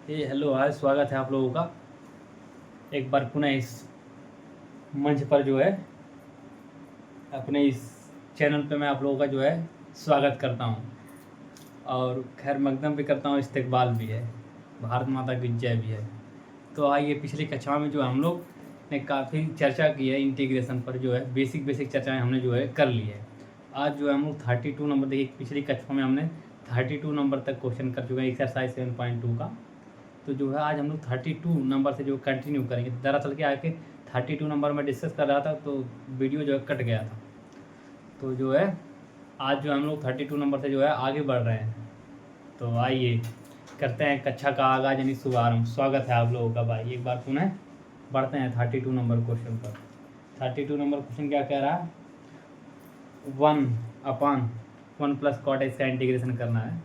Hello hi, स्वागत है आप लोगों का एक बार पुनः इस मंच पर जो है अपने इस चैनल पे मैं आप लोगों का जो है स्वागत करता हूँ और खैर मकदम भी करता हूँ, इस्तकबाल भी है, भारत माता की जय भी है। तो आइए, पिछली कक्षा में जो हम लोग ने काफ़ी चर्चा की है इंटीग्रेशन पर, जो है बेसिक चर्चाएँ हमने जो है कर ली है। आज जो है हम लोग 32 नंबर, देखिए पिछली कक्षा में हमने 32 नंबर तक क्वेश्चन कर चुके हैं एक्सरसाइज 7.2 का। तो जो है आज हम लोग 32 नंबर से जो कंटिन्यू करेंगे। दरअसल क्या है कि 32 नंबर में डिस्कस कर रहा था तो वीडियो जो है कट गया था। तो जो है आज जो हम लोग 32 नंबर से जो है आगे बढ़ रहे हैं। तो आइए करते हैं कक्षा का आगाज यानी शुभारंभ। स्वागत है आप लोगों का भाई। एक बार पुनः बढ़ते हैं 32 नंबर क्वेश्चन पर। 32 नंबर क्वेश्चन क्या कह रहा है? 1/1 प्लस कॉट एक्स का इंटीग्रेशन करना है।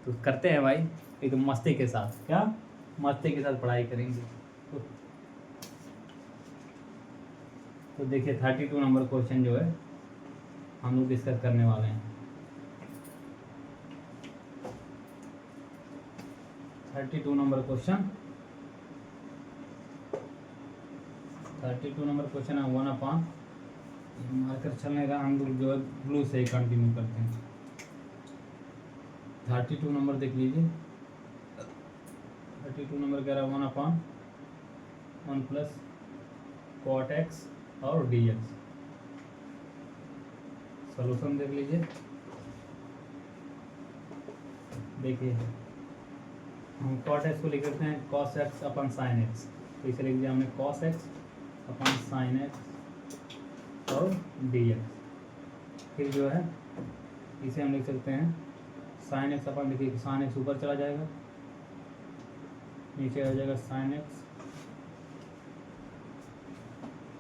तो करते हैं भाई एकदम मस्ती के साथ। क्या मस्ती के साथ पढ़ाई करेंगे। तो देखिए 32 नंबर क्वेश्चन जो है हम लोग डिस्कस करने वाले हैं। 32 नंबर क्वेश्चन 32 नंबर क्वेश्चन है 1/, मार्कर चलने का हम लोग जो है ब्लू से कंटिन्यू करते हैं। 32 नंबर देख लीजिए। 32 नंबर कह रहा है 1/1 प्लस कॉट एक्स और डी एक्स। सोल्यूशन देख लीजिए। देखिए हम कॉट एक्स को लिख देते हैं cos x upon sine x. तो इसे लिख दिया हमने cos x upon sine x और डी एक्स। फिर जो है इसे हम लिख सकते हैं साइन एक्स अपन, देखिए साइन एक्स ऊपर चला जाएगा, नीचे आ जाएगा sine x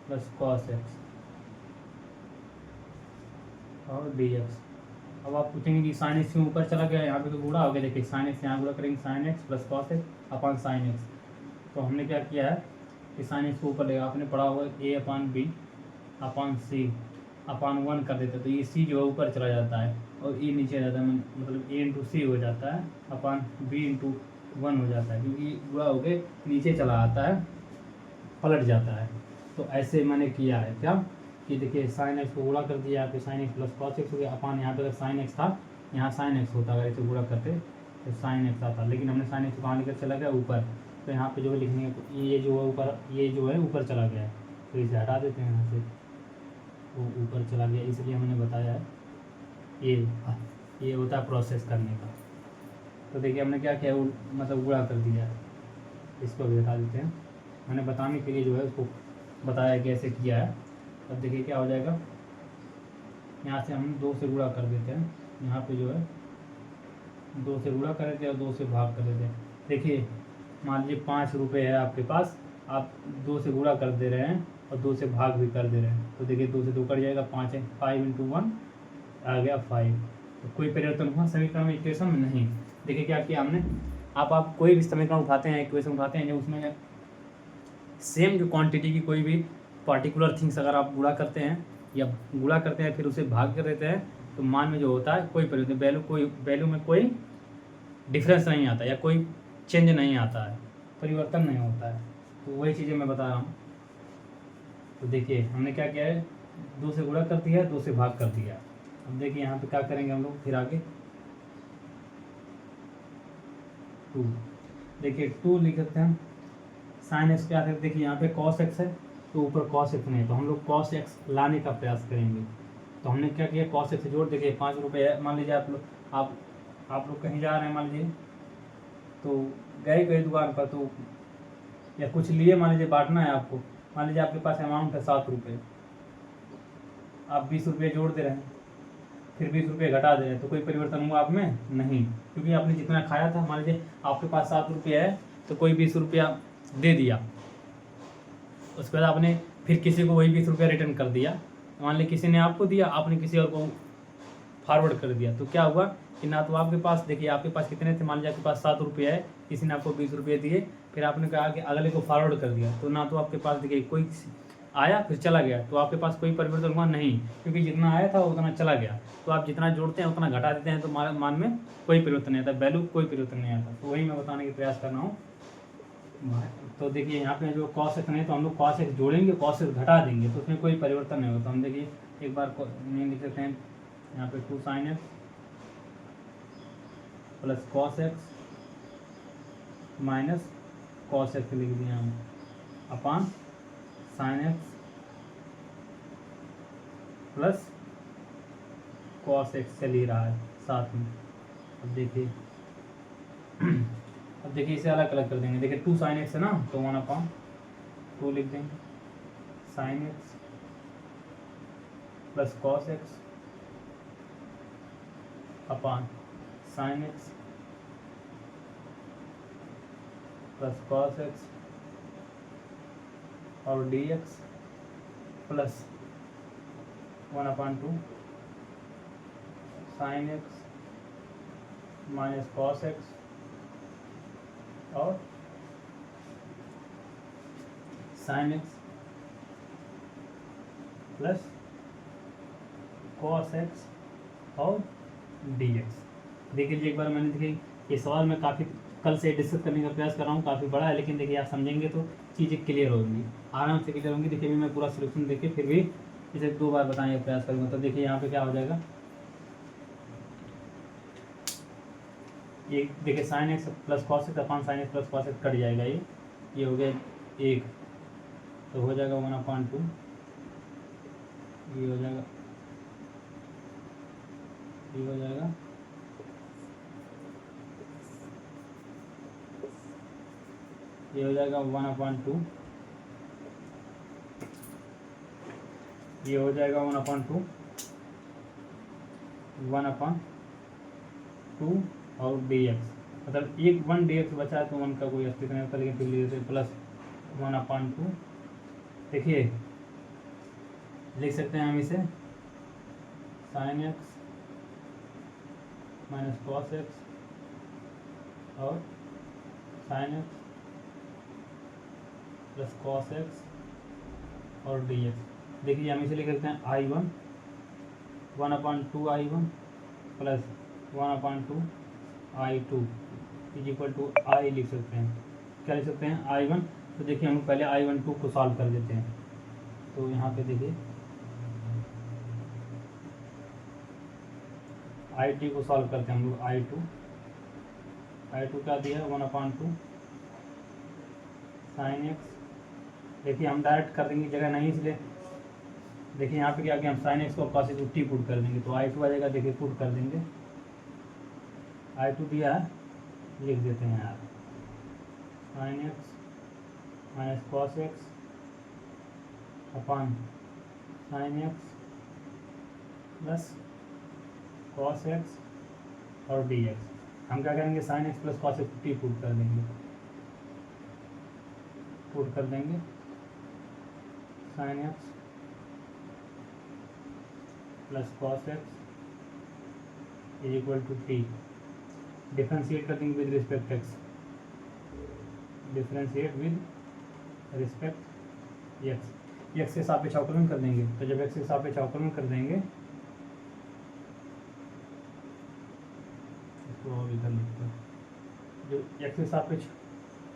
plus cos x और डी एक्स। अब आप पूछेंगे कि साइन एक्स क्यों ऊपर चला गया, यहाँ पे तो गुणा हो गया। देखिए साइन एक्स यहाँ गुणा करेंगे sine x plus cos x upon sine x. तो हमने क्या किया है कि साइन एक्स को ऊपर लेगा, आपने पढ़ा होगा a/b अपन सी अपन 1 कर देते, तो ये सी जो है ऊपर चला जाता है और e नीचे जाता है, मतलब a इंटू सी हो जाता है अपन b इंटू 1 हो जाता है, क्योंकि गुणा होके नीचे चला आता है, पलट जाता है। तो ऐसे मैंने किया है क्या कि देखिए साइन एक्स को गुणा कर दिया, यहाँ पे sign x plus cos x हो गया। अपन यहाँ पे अगर साइन एक्स था, यहाँ साइन एक्स होता, अगर इसे गुणा करते तो साइन एक्स आता, लेकिन हमने साइन एक्स को कहाँ लेकर चला गया ऊपर। तो यहाँ पे जो है लिखने ये जो है ऊपर, ये जो है ऊपर चला गया है, तो इसे हटा देते हैं यहाँ से, वो ऊपर चला गया, इसलिए हमने बताया है ये होता है प्रोसेस करने का। तो देखिए हमने क्या किया, मतलब गुणा कर दिया, इसको भी हटा देते हैं। मैंने बताने के लिए जो है उसको बताया कैसे किया है। अब देखिए क्या हो जाएगा, यहाँ से हम 2 से गुणा कर देते हैं, यहाँ पे जो है 2 से गुणा कर देते हैं और 2 से भाग कर देते हैं। देखिए मान लीजिए 5 रुपये है आपके पास, आप 2 से गुणा कर दे रहे हैं और 2 से भाग भी कर दे रहे हैं। तो देखिए 2 से 2 कट जाएगा, 5 है, 5 इंटू 1 आ गया 5। तो कोई परिवर्तन हुआ समीकरण में, इक्वेशन में? नहीं। देखिए क्या किया हमने, आप कोई भी समीकरण उठाते हैं, इक्वेशन उठाते हैं, जो उसमें सेम जो क्वांटिटी की कोई भी पार्टिकुलर थिंग्स अगर आप गुणा करते हैं या गुणा करते हैं फिर उसे भाग कर देते हैं, तो मान में जो होता है कोई परिवर्तन, वैल्यू में कोई डिफरेंस नहीं आता या कोई चेंज नहीं आता है, परिवर्तन नहीं होता है। तो वही चीज़ें मैं बता रहा हूँ। तो देखिए हमने क्या किया है, 2 से गुणा कर दिया, 2 से भाग कर दिया। अब देखिए यहाँ पे क्या करेंगे हम लोग, फिर आगे 2, देखिए 2 लिख सकते हैं। साइन एक्स क्या है, देखिए यहाँ पे कॉस एक्स है तो ऊपर कॉस एक्स नहीं है, तो हम लोग कॉस एक्स लाने का प्रयास करेंगे। तो हमने क्या किया, कॉस एक्स जोड़, देखिए 5 रुपये है, मान लीजिए आप लोग कहीं जा रहे हैं, मान लीजिए तो गए दुकान पर, तो या कुछ लिए, मान लीजिए बांटना है आपको, मान लीजिए आपके पास अमाउंट है 7 रुपये, आप 20 रुपये जोड़ दे रहे हैं, फिर 20 रुपये घटा दे रहे हैं, तो कोई परिवर्तन हुआ आप में? नहीं, क्योंकि आपने जितना खाया था, मान लीजिए आपके पास 7 रुपये है तो कोई 20 रुपया दे दिया, उसके बाद आपने फिर किसी को वही 20 रुपया रिटर्न कर दिया। मान लीजिए किसी ने आपको दिया, आपने किसी और को फॉरवर्ड कर दिया, तो क्या हुआ कि ना तो आपके पास, देखिए आपके पास कितने थे, मान लीजिए आपके पास 7 रुपये है, किसी ने आपको 20 रुपये दिए, फिर आपने कहा कि अगले को फॉरवर्ड कर दिया, तो ना तो आपके पास देखिए कोई आया फिर चला गया, तो आपके पास कोई परिवर्तन हुआ नहीं, क्योंकि जितना आया था उतना चला गया। तो आप जितना जोड़ते हैं उतना घटा देते हैं, तो मान में कोई परिवर्तन नहीं आता, वैल्यू कोई परिवर्तन नहीं आता। तो वही मैं बताने का प्रयास कर रहा हूँ तो देखिए यहाँ पे जो cos x नहीं तो हम लोग cos x जोड़ेंगे, cos x घटा देंगे, तो उसमें कोई परिवर्तन नहीं होता। हम देखिए एक बार नहीं लिख सकते हैं यहाँ पे 2 sin x plus cos x minus cos x लिख दिया हम अपान sin x plus cos x चल ही रहा है साथ में। अब देखिए अब देखिए इसे अलग अलग कर देंगे। देखिए 2 sin x है ना, तो 1/2 लिख देंगे sin x plus cos x upon sin x plus cos x और dx plus 1/2 sin x minus cos x और sin x plus cos x और dx। देखिए जी एक बार मैंने देखिए ये सवाल मैं काफ़ी कल से डिस्कस करने का प्रयास कर रहा हूँ, काफ़ी बड़ा है, लेकिन देखिए आप समझेंगे तो चीज़ें क्लियर होंगी, आराम से क्लियर होंगी। देखिए भी मैं पूरा सोल्यूशन देखिए फिर भी इसे 2 बार बताने का प्रयास करूँगा। तो देखिए यहाँ पे क्या हो जाएगा, ये देखिए sin x plus cos x upon sin x plus cos x cut जाएगा, ये हो गया 1, तो हो जाएगा 1/2, ये हो जाएगा, ये हो जाएगा ये हो जाएगा 1/2, ये हो जाएगा 1/2 और dx, मतलब 1 dx बचा है तो 1 का कोई अस्तित्व नहीं होता, लेकिन फिर लिए प्लस 1/2। देखिए लिख सकते हैं हम इसे sin x minus cos x और sin x plus cos x और dx। देखिए हम इसे लिख सकते हैं I1 1/2 I1 plus 1/2 I2 is equal to I लिख सकते हैं। क्या लिख सकते हैं I1, तो देखिए हम पहले I12 को सॉल्व कर देते हैं। तो यहाँ पे देखिए I2 को सॉल्व करते हैं हम लोग, I2 क्या दिया 1/2 sin x। देखिए हम डायरेक्ट कर देंगे, जगह नहीं इसलिए देखिए यहाँ पे क्या कि हम sin x को cos x टी पुट कर देंगे, तो I2 आ जाएगा। देखिए पुट कर देंगे, I2 दिया है, लिख देते हैं यार sin x minus cos x upon sin x plus cos x और dx। हम क्या करेंगे sin x plus cos x t put कर देंगे, पुट कर देंगे sin x plus cos x is equal to t. Differentiate कर देंगे with respect x, differentiate with respect x के सापेक्ष अवकलन कर देंगे। तो जब x के सापेक्ष अवकलन कर देंगे, इसको और इधर लिखते हैं, जो x के सापेक्ष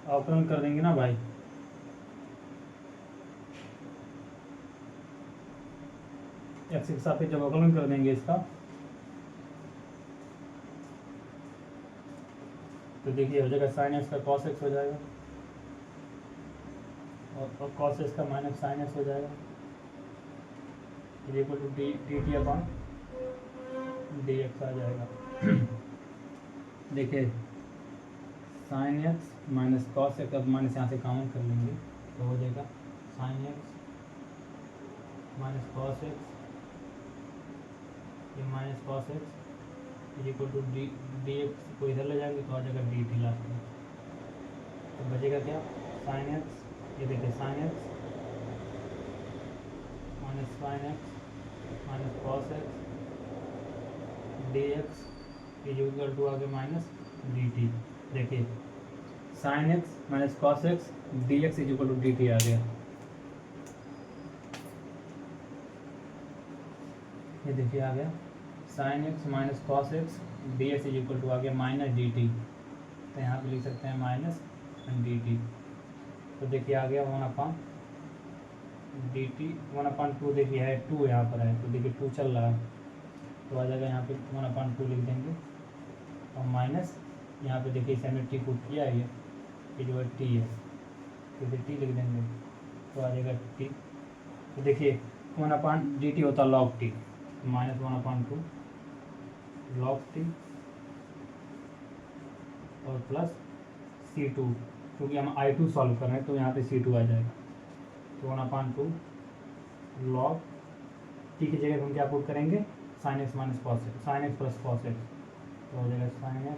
अवकलन कर देंगे ना भाई, x के सापेक्ष जब अवकलन कर देंगे इसका, तो देखिए हो जाएगा sin x का cos x हो जाएगा और cos x का माइनस sin x हो जाएगा, equal to dt upon dx आ जाएगा। देखिए sin x minus cos x, अब माइनस यहाँ से कॉमन कर लेंगे तो हो जाएगा sin x minus cos x, ये minus cos x is equal to dx को इधर ले जाएंगे तो आ जाएगा dt लास्ट में। तो बचेगा क्या sin x, ये देखिए sin x minus sin x minus cos x dx is equal to आगे माइनस dt। देखिए sin x minus cos x dx is equal to dt आ गया। ये देखिए आ गया sin x minus cos x dx is equal to आ गया माइनस dt। तो यहाँ पे लिख सकते हैं माइनस dt। तो देखिए आ गया 1 dt 1/2 देखिए है 2 यहाँ पर है, तो देखिए 2 चल रहा है, तो आ जाएगा यहाँ पे 1/2 लिख देंगे और माइनस यहाँ पे देखिए इसे हमने टी पुट किया है, ये जो है टी है, तो इसे टी लिख देंगे तो आ जाएगा टी। तो देखिए 1/dt होता है log t, -1/2 log t और प्लस C2, क्योंकि हम I2 सॉल्व कर रहे हैं तो यहाँ पे C2 आ जाएगा, तो 1/2 log t की जगह हम क्या पुट करेंगे sin x minus cos x, sin x plus cos x, तो हो जाएगा sin x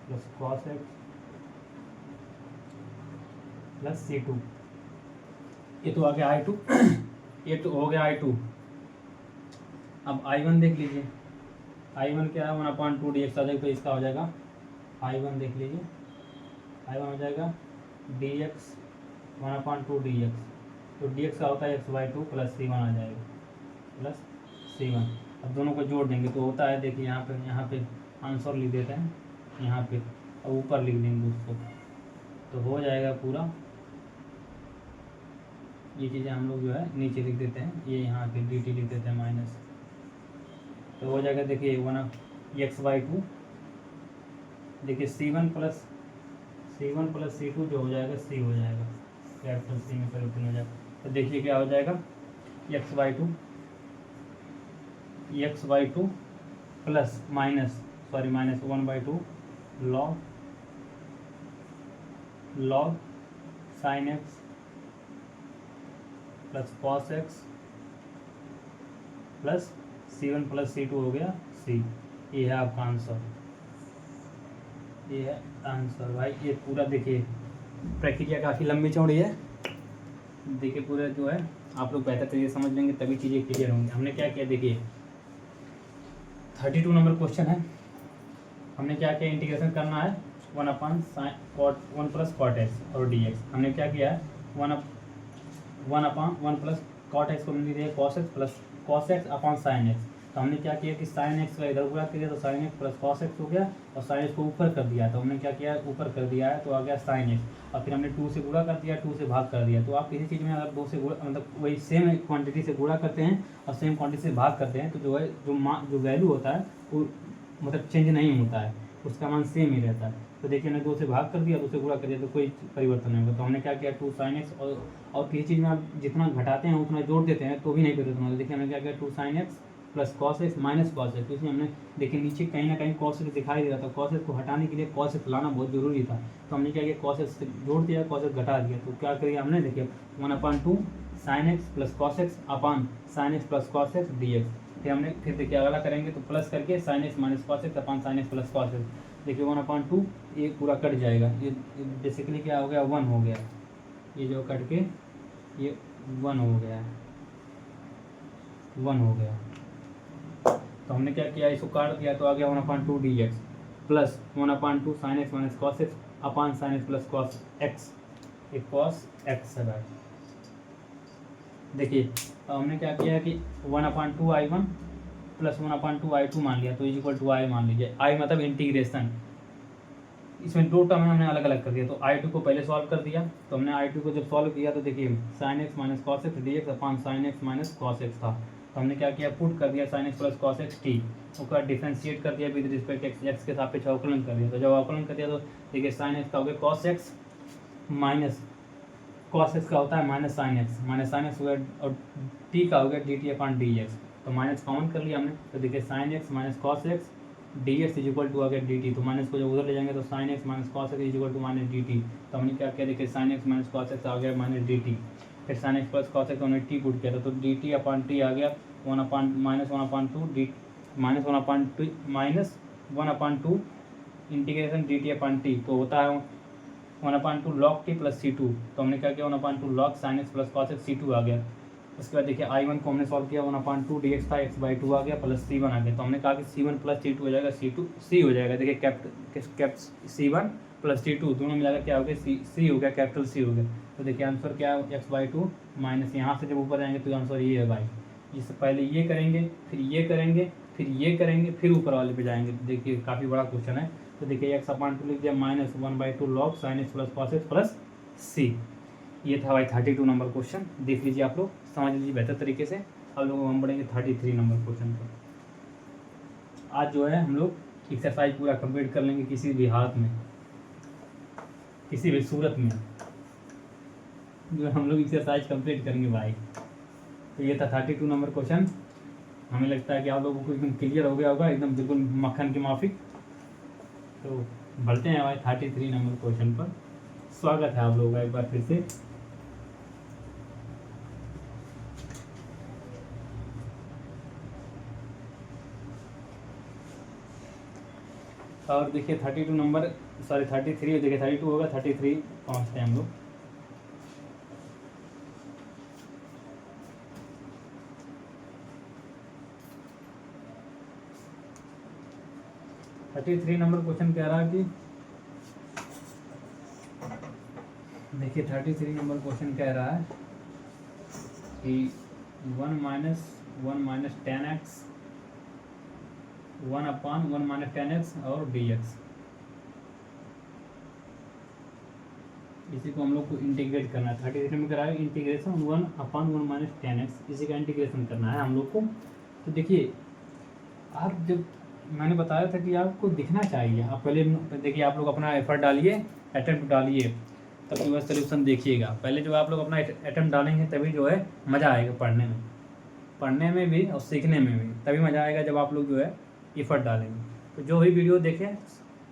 plus cos x plus C2। ये तो आ गया I2 ये तो हो गया I2। अब I1 देख लीजिए, I1 क्या है 1/2 dx आ जाएगा, तो इसका हो जाएगा I1 देख लीजिए, I1 हो जाएगा dx 1/2 dx, तो dx का होता है x/2 प्लस C1 आ जाएगा प्लस C1। अब दोनों को जोड़ देंगे तो होता है देखिए यहाँ पे आंसर लिख देते हैं यहाँ पे और ऊपर लिख देंगे उसको, तो हो जाएगा पूरा। ये चीज़ें हम लोग जो है नीचे लिख देते हैं, ये यहाँ पे dt लिख देते हैं माइनस, तो हो जाएगा देखिए 1x/2 देखिए C1 प्लस C2 जो हो जाएगा C हो जाएगा, कैपिटल C में परिवर्तन हो जाएगा, तो देखिए क्या हो जाएगा x/2 plus minus 1/2 log sin x plus cos x plus C1 plus C2 हो गया C। ये है आपका आंसर, ये है आंसर भाई। ये पूरा देखिए प्रक्रिया काफ़ी लंबी चौड़ी है, देखिए पूरा जो है आप लोग बेहतर तरीके समझ लेंगे तभी चीज़ें क्लियर होंगी। हमने क्या किया देखिए 32 नंबर क्वेश्चन है, हमने क्या किया इंटीग्रेशन करना है 1 प्लस कॉट एक्स और डी एक्स। हमने क्या किया है 1 प्लस कॉट एक्स को हमने दिया cos x plus cos x upon sine x. तो हमने क्या किया कि साइन एक्स का इधर गुणा किया तो sine x plus cos x हो गया और साइन एक्स को ऊपर कर दिया, तो हमने क्या किया ऊपर कर दिया है तो आ गया साइन एक्स, और फिर हमने 2 से गुणा कर दिया 2 से भाग कर दिया। तो आप किसी चीज़ में अगर 2 से गुणा मतलब वही सेम क्वांटिटी से गुणा करते हैं और सेम क्वांटिटी से भाग करते हैं तो जो है जो वैल्यू होता है वो मतलब चेंज नहीं होता है, उसका मान सेम ही रहता है। तो देखिए हमने 2 से भाग कर दिया 2 से गुणा कर दिया तो कोई परिवर्तन नहीं होगा। तो हमने क्या किया 2 sin x और किसी चीज़ में आप जितना घटाते हैं उतना जोड़ देते हैं तो भी नहीं परिवर्तन होगा। देखिए हमने क्या किया 2 sin x plus cos x minus cos x, तो इसमें हमने देखिए नीचे कहीं ना कहीं कॉस एक्स दिखाई दे रहा था, कॉस एक्स को हटाने के लिए कॉस एक्स लाना बहुत जरूरी था, तो हमने क्या किया कॉस एक्स जोड़ दिया कॉस एक्स घटा दिया। तो क्या करिए हमने देखिए 1/2 sin x plus cos x upon sin x plus cos x dx। फिर देखिए अगला करेंगे तो प्लस करके sin x minus cos x upon sin x plus cos x. देखिए 1/2 ये पूरा कट जाएगा, ये बेसिकली क्या हो गया 1 हो गया, ये जो कट के ये 1 हो गया 1 हो गया। तो हमने क्या किया इसको काट दिया तो आ गया 1/2 dx plus 1/2 sin x minus cos x upon sin x plus cos x, एक कॉस एक्स है भाई। देखिए तो हमने क्या किया कि 1/2 I1 प्लस 1/2 I2 मान लिया तो इज इक्वल टू आई मान लीजिए, आई मतलब इंटीग्रेशन, इसमें 2 टर्म हमने अलग अलग कर दिया। तो I2 को पहले सॉल्व कर दिया, तो हमने I2 को जब सॉल्व किया तो देखिए sin x minus cos x d x upon sin x minus cos x था, तो हमने क्या किया पुट कर दिया sin x plus cos x T, उसका डिफरेंशिएट कर दिया विद रिस्पेक्ट एक्स, एक्स के सापेक्ष अवकलन कर दिया। तो जब अवकलन कर दिया तो देखिए sin x का हो गया cos x minus cos x का होता है माइनस साइन एक्स हो गया और टी का हो गया d t upon d x, तो माइनस कॉमन कर लिया हमने। तो देखिए sin x minus cos x d x is equal to आ गया डी टी, तो माइनस को जब उधर ले जाएंगे तो sin x minus cos x is equal to minus d t. तो हमने क्या किया देखिए sin x minus cos x आ गया माइनस डी टी, फिर sin x plus cos x हमने टी पुट किया था तो डी टी अपॉन टी आ गया minus 1/2 integration d t upon t, तो होता है 1/2 log टी प्लस C2। तो हमने क्या किया 1/2 log sin x plus cos x C2 आ गया। उसके बाद देखिए I1 को हमने सॉल्व किया 1/2 dx था x/2 आ गया प्लस C1 आ गया, तो हमने कहा कि C1 प्लस C2 हो जाएगा C हो जाएगा। देखिए कैप C1 प्लस C2 दोनों मिलाकर क्या हो गया C हो गया, कैपिटल C हो गया। तो देखिए आंसर क्या है x/2 माइनस यहाँ से जब ऊपर जाएंगे तो आंसर ये है भाई, जिससे पहले ये करेंगे फिर ये करेंगे फिर ये करेंगे फिर ऊपर वाले पे जाएंगे। तो देखिए काफ़ी बड़ा क्वेश्चन है। तो देखिए x/2 लिख दिया minus 1/2 log sin x plus cos x plus c. ये था भाई 32 नंबर क्वेश्चन, देख लीजिए आप लोग, समझ लीजिए बेहतर तरीके से। अब लोग हम बढ़ेंगे 33 नंबर क्वेश्चन पर। आज जो है हम लोग एक्सरसाइज पूरा कंप्लीट कर लेंगे, किसी भी हालत में, किसी भी सूरत में जो है हम लोग एक्सरसाइज कंप्लीट करेंगे भाई। तो ये था 32 नंबर क्वेश्चन। हमें लगता है कि आप लोगों को एकदम क्लियर हो गया होगा, एकदम बिल्कुल मक्खन की माफिक। तो बढ़ते हैं भाई 33 नंबर क्वेश्चन पर। स्वागत है आप लोगों का एक बार फिर से। और देखिए 32 नंबर, सॉरी 33, देखिए 32 होगा, 33 पहुँचते हैं हम लोग। थ्री नंबर क्वेश्चन कह रहा है कि देखिए 33 नंबर क्वेश्चन कह रहा है कि 1 माइनस 10x 1/1 माइनस 10x और dx, इसी को हम लोग को इंटीग्रेट करना है। 33 में करा है इंटीग्रेशन 1/1 माइनस 10x, इसी का इंटीग्रेशन करना है हम लोग को। तो देखिए आप जब मैंने बताया था कि आपको दिखना चाहिए, आप पहले देखिए, आप लोग अपना एफर्ट डालिए, अटेम्प्ट डालिए, तब जो है सोल्यूशन देखिएगा। पहले जो आप लोग अपना अटेम्प्ट डालेंगे तभी जो है मज़ा आएगा पढ़ने में भी और सीखने में भी, तभी मज़ा आएगा जब आप लोग जो है एफर्ट डालेंगे। तो जो भी वीडियो देखें,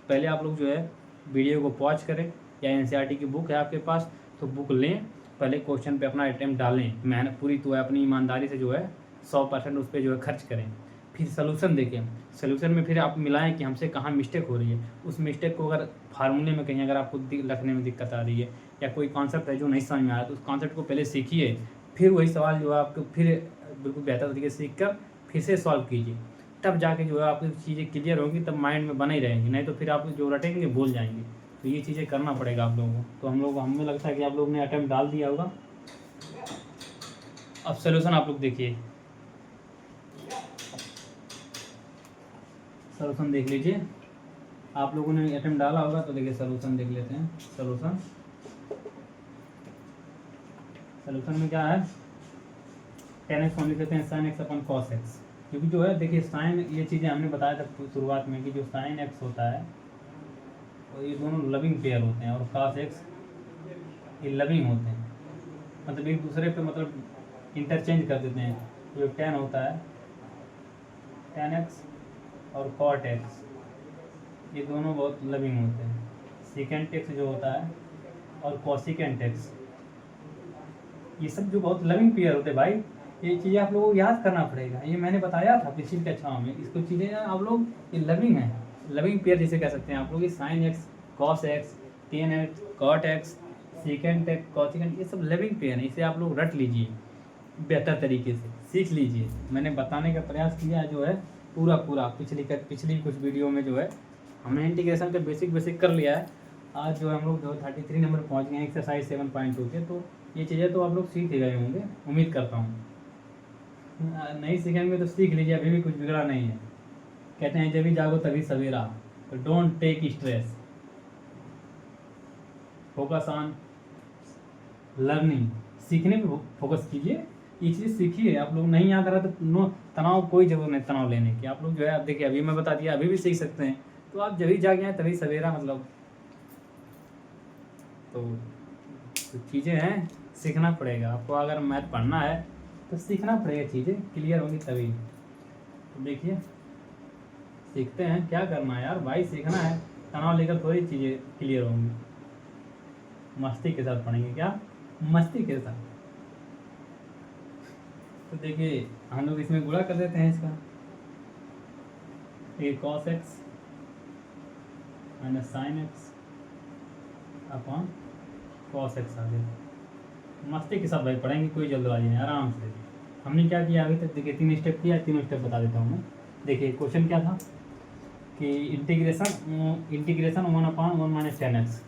पहले आप लोग जो है वीडियो को पॉज करें, या एनसीईआरटी की बुक है आपके पास तो बुक लें, पहले क्वेश्चन पे अपना अटेम्प्ट डालें, मेहनत पूरी तो है अपनी ईमानदारी से जो है 100% उस पर जो है खर्च करें। फिर सोल्यूशन देखें, सोल्यूशन में फिर आप मिलाएं कि हमसे कहाँ मिस्टेक हो रही है। उस मिस्टेक को अगर फार्मूले में कहीं अगर आपको लिखने में दिक्कत आ रही है, या कोई कॉन्सेप्ट है जो नहीं समझ में आ रहा है, तो उस कॉन्सेप्ट को पहले सीखिए, फिर वही सवाल जो है आपको फिर बिल्कुल बेहतर तरीके से सीख कर फिर से सॉल्व कीजिए, तब जाके जो है आपकी चीज़ें क्लियर होंगी, तब माइंड में बनी रहेंगी, नहीं तो फिर आप जो रटेंगे भूल जाएंगे। तो ये चीज़ें करना पड़ेगा आप लोगों को। तो हमें लगता है कि आप लोगों ने अटेम्प्ट डाल दिया होगा। अब सोल्यूशन आप लोग देखिए, सोल्यूशन देख लीजिए, आप लोगों ने अटेम्प्ट डाला होगा तो देखिए सोल्यूशन देख लेते हैं। सोल्यूशन में क्या है, 10x को हम लिख लेते हैं sin x अपन cos x, क्योंकि जो है देखिए साइन, ये चीज़ें हमने बताया था शुरुआत में कि जो sin x होता है और ये दोनों लविंग पेयर होते हैं, और cos x ये लविंग होते हैं, मतलब एक दूसरे पे मतलब इंटरचेंज कर देते हैं। जो tan होता है tan x और cot x, ये दोनों बहुत लविंग होते हैं। secant x जो होता है और cosecant x, ये सब जो बहुत लविंग पेयर होते हैं भाई, ये चीज़ें आप लोगों को याद करना पड़ेगा। ये मैंने बताया था पिछली कक्षाओं में, इसको चीज़ें आप लोग ये लविंग है, लविंग पेयर जिसे कह सकते हैं आप लोग। ये sin x cos x tan x cot x secant x cosecant, ये सब लविंग पेयर है, इसे आप लोग रट लीजिए, बेहतर तरीके से सीख लीजिए। मैंने बताने का प्रयास किया जो है पूरा पिछली कुछ वीडियो में जो है हमने इंटीग्रेशन का बेसिक कर लिया है। आज जो हम लोग जो 33 नंबर पहुंच गए हैं एक्सरसाइज 7.2 के, तो ये चीज़ें तो आप लोग सीख ही गए होंगे, उम्मीद करता हूँ। नहीं सीखेंगे तो सीख लीजिए, अभी भी कुछ बिगड़ा नहीं है। कहते हैं जब भी जागो तभी सवेरा, तो don't take stress, focus on learning, सीखने पे फोकस कीजिए, ये चीज़ सीखिए। आप लोग नहीं याद रहा तो नो तनाव, कोई जरूरत नहीं तनाव लेने की। आप लोग जो है अब देखिए, अभी मैं बता दिया, अभी भी सीख सकते हैं। तो आप जब भी जागे हैं तभी सवेरा, मतलब तो चीज़ें हैं, सीखना पड़ेगा आपको। अगर मैथ पढ़ना है तो सीखना पड़ेगा, चीज़ें क्लियर होंगी तभी। तो देखिए सीखते हैं, क्या करना है यार भाई, सीखना है, तनाव लेकर थोड़ी चीज़ें क्लियर होंगी। मस्ती के साथ पढ़ेंगे, क्या मस्ती के साथ। तो देखिए हम लोग इसमें गुणा कर देते हैं इसका, ये cos x minus sin x upon cos x आ गया। मस्ती के साथ भाई पढ़ेंगे, कोई जल्दबाजी नहीं, आराम से। हमने क्या किया अभी तक, देखिए 3 स्टेप किया, 3 स्टेप बता देता हूँ मैं। देखिए क्वेश्चन क्या था कि इंटीग्रेशन 1/1 माइनस 10x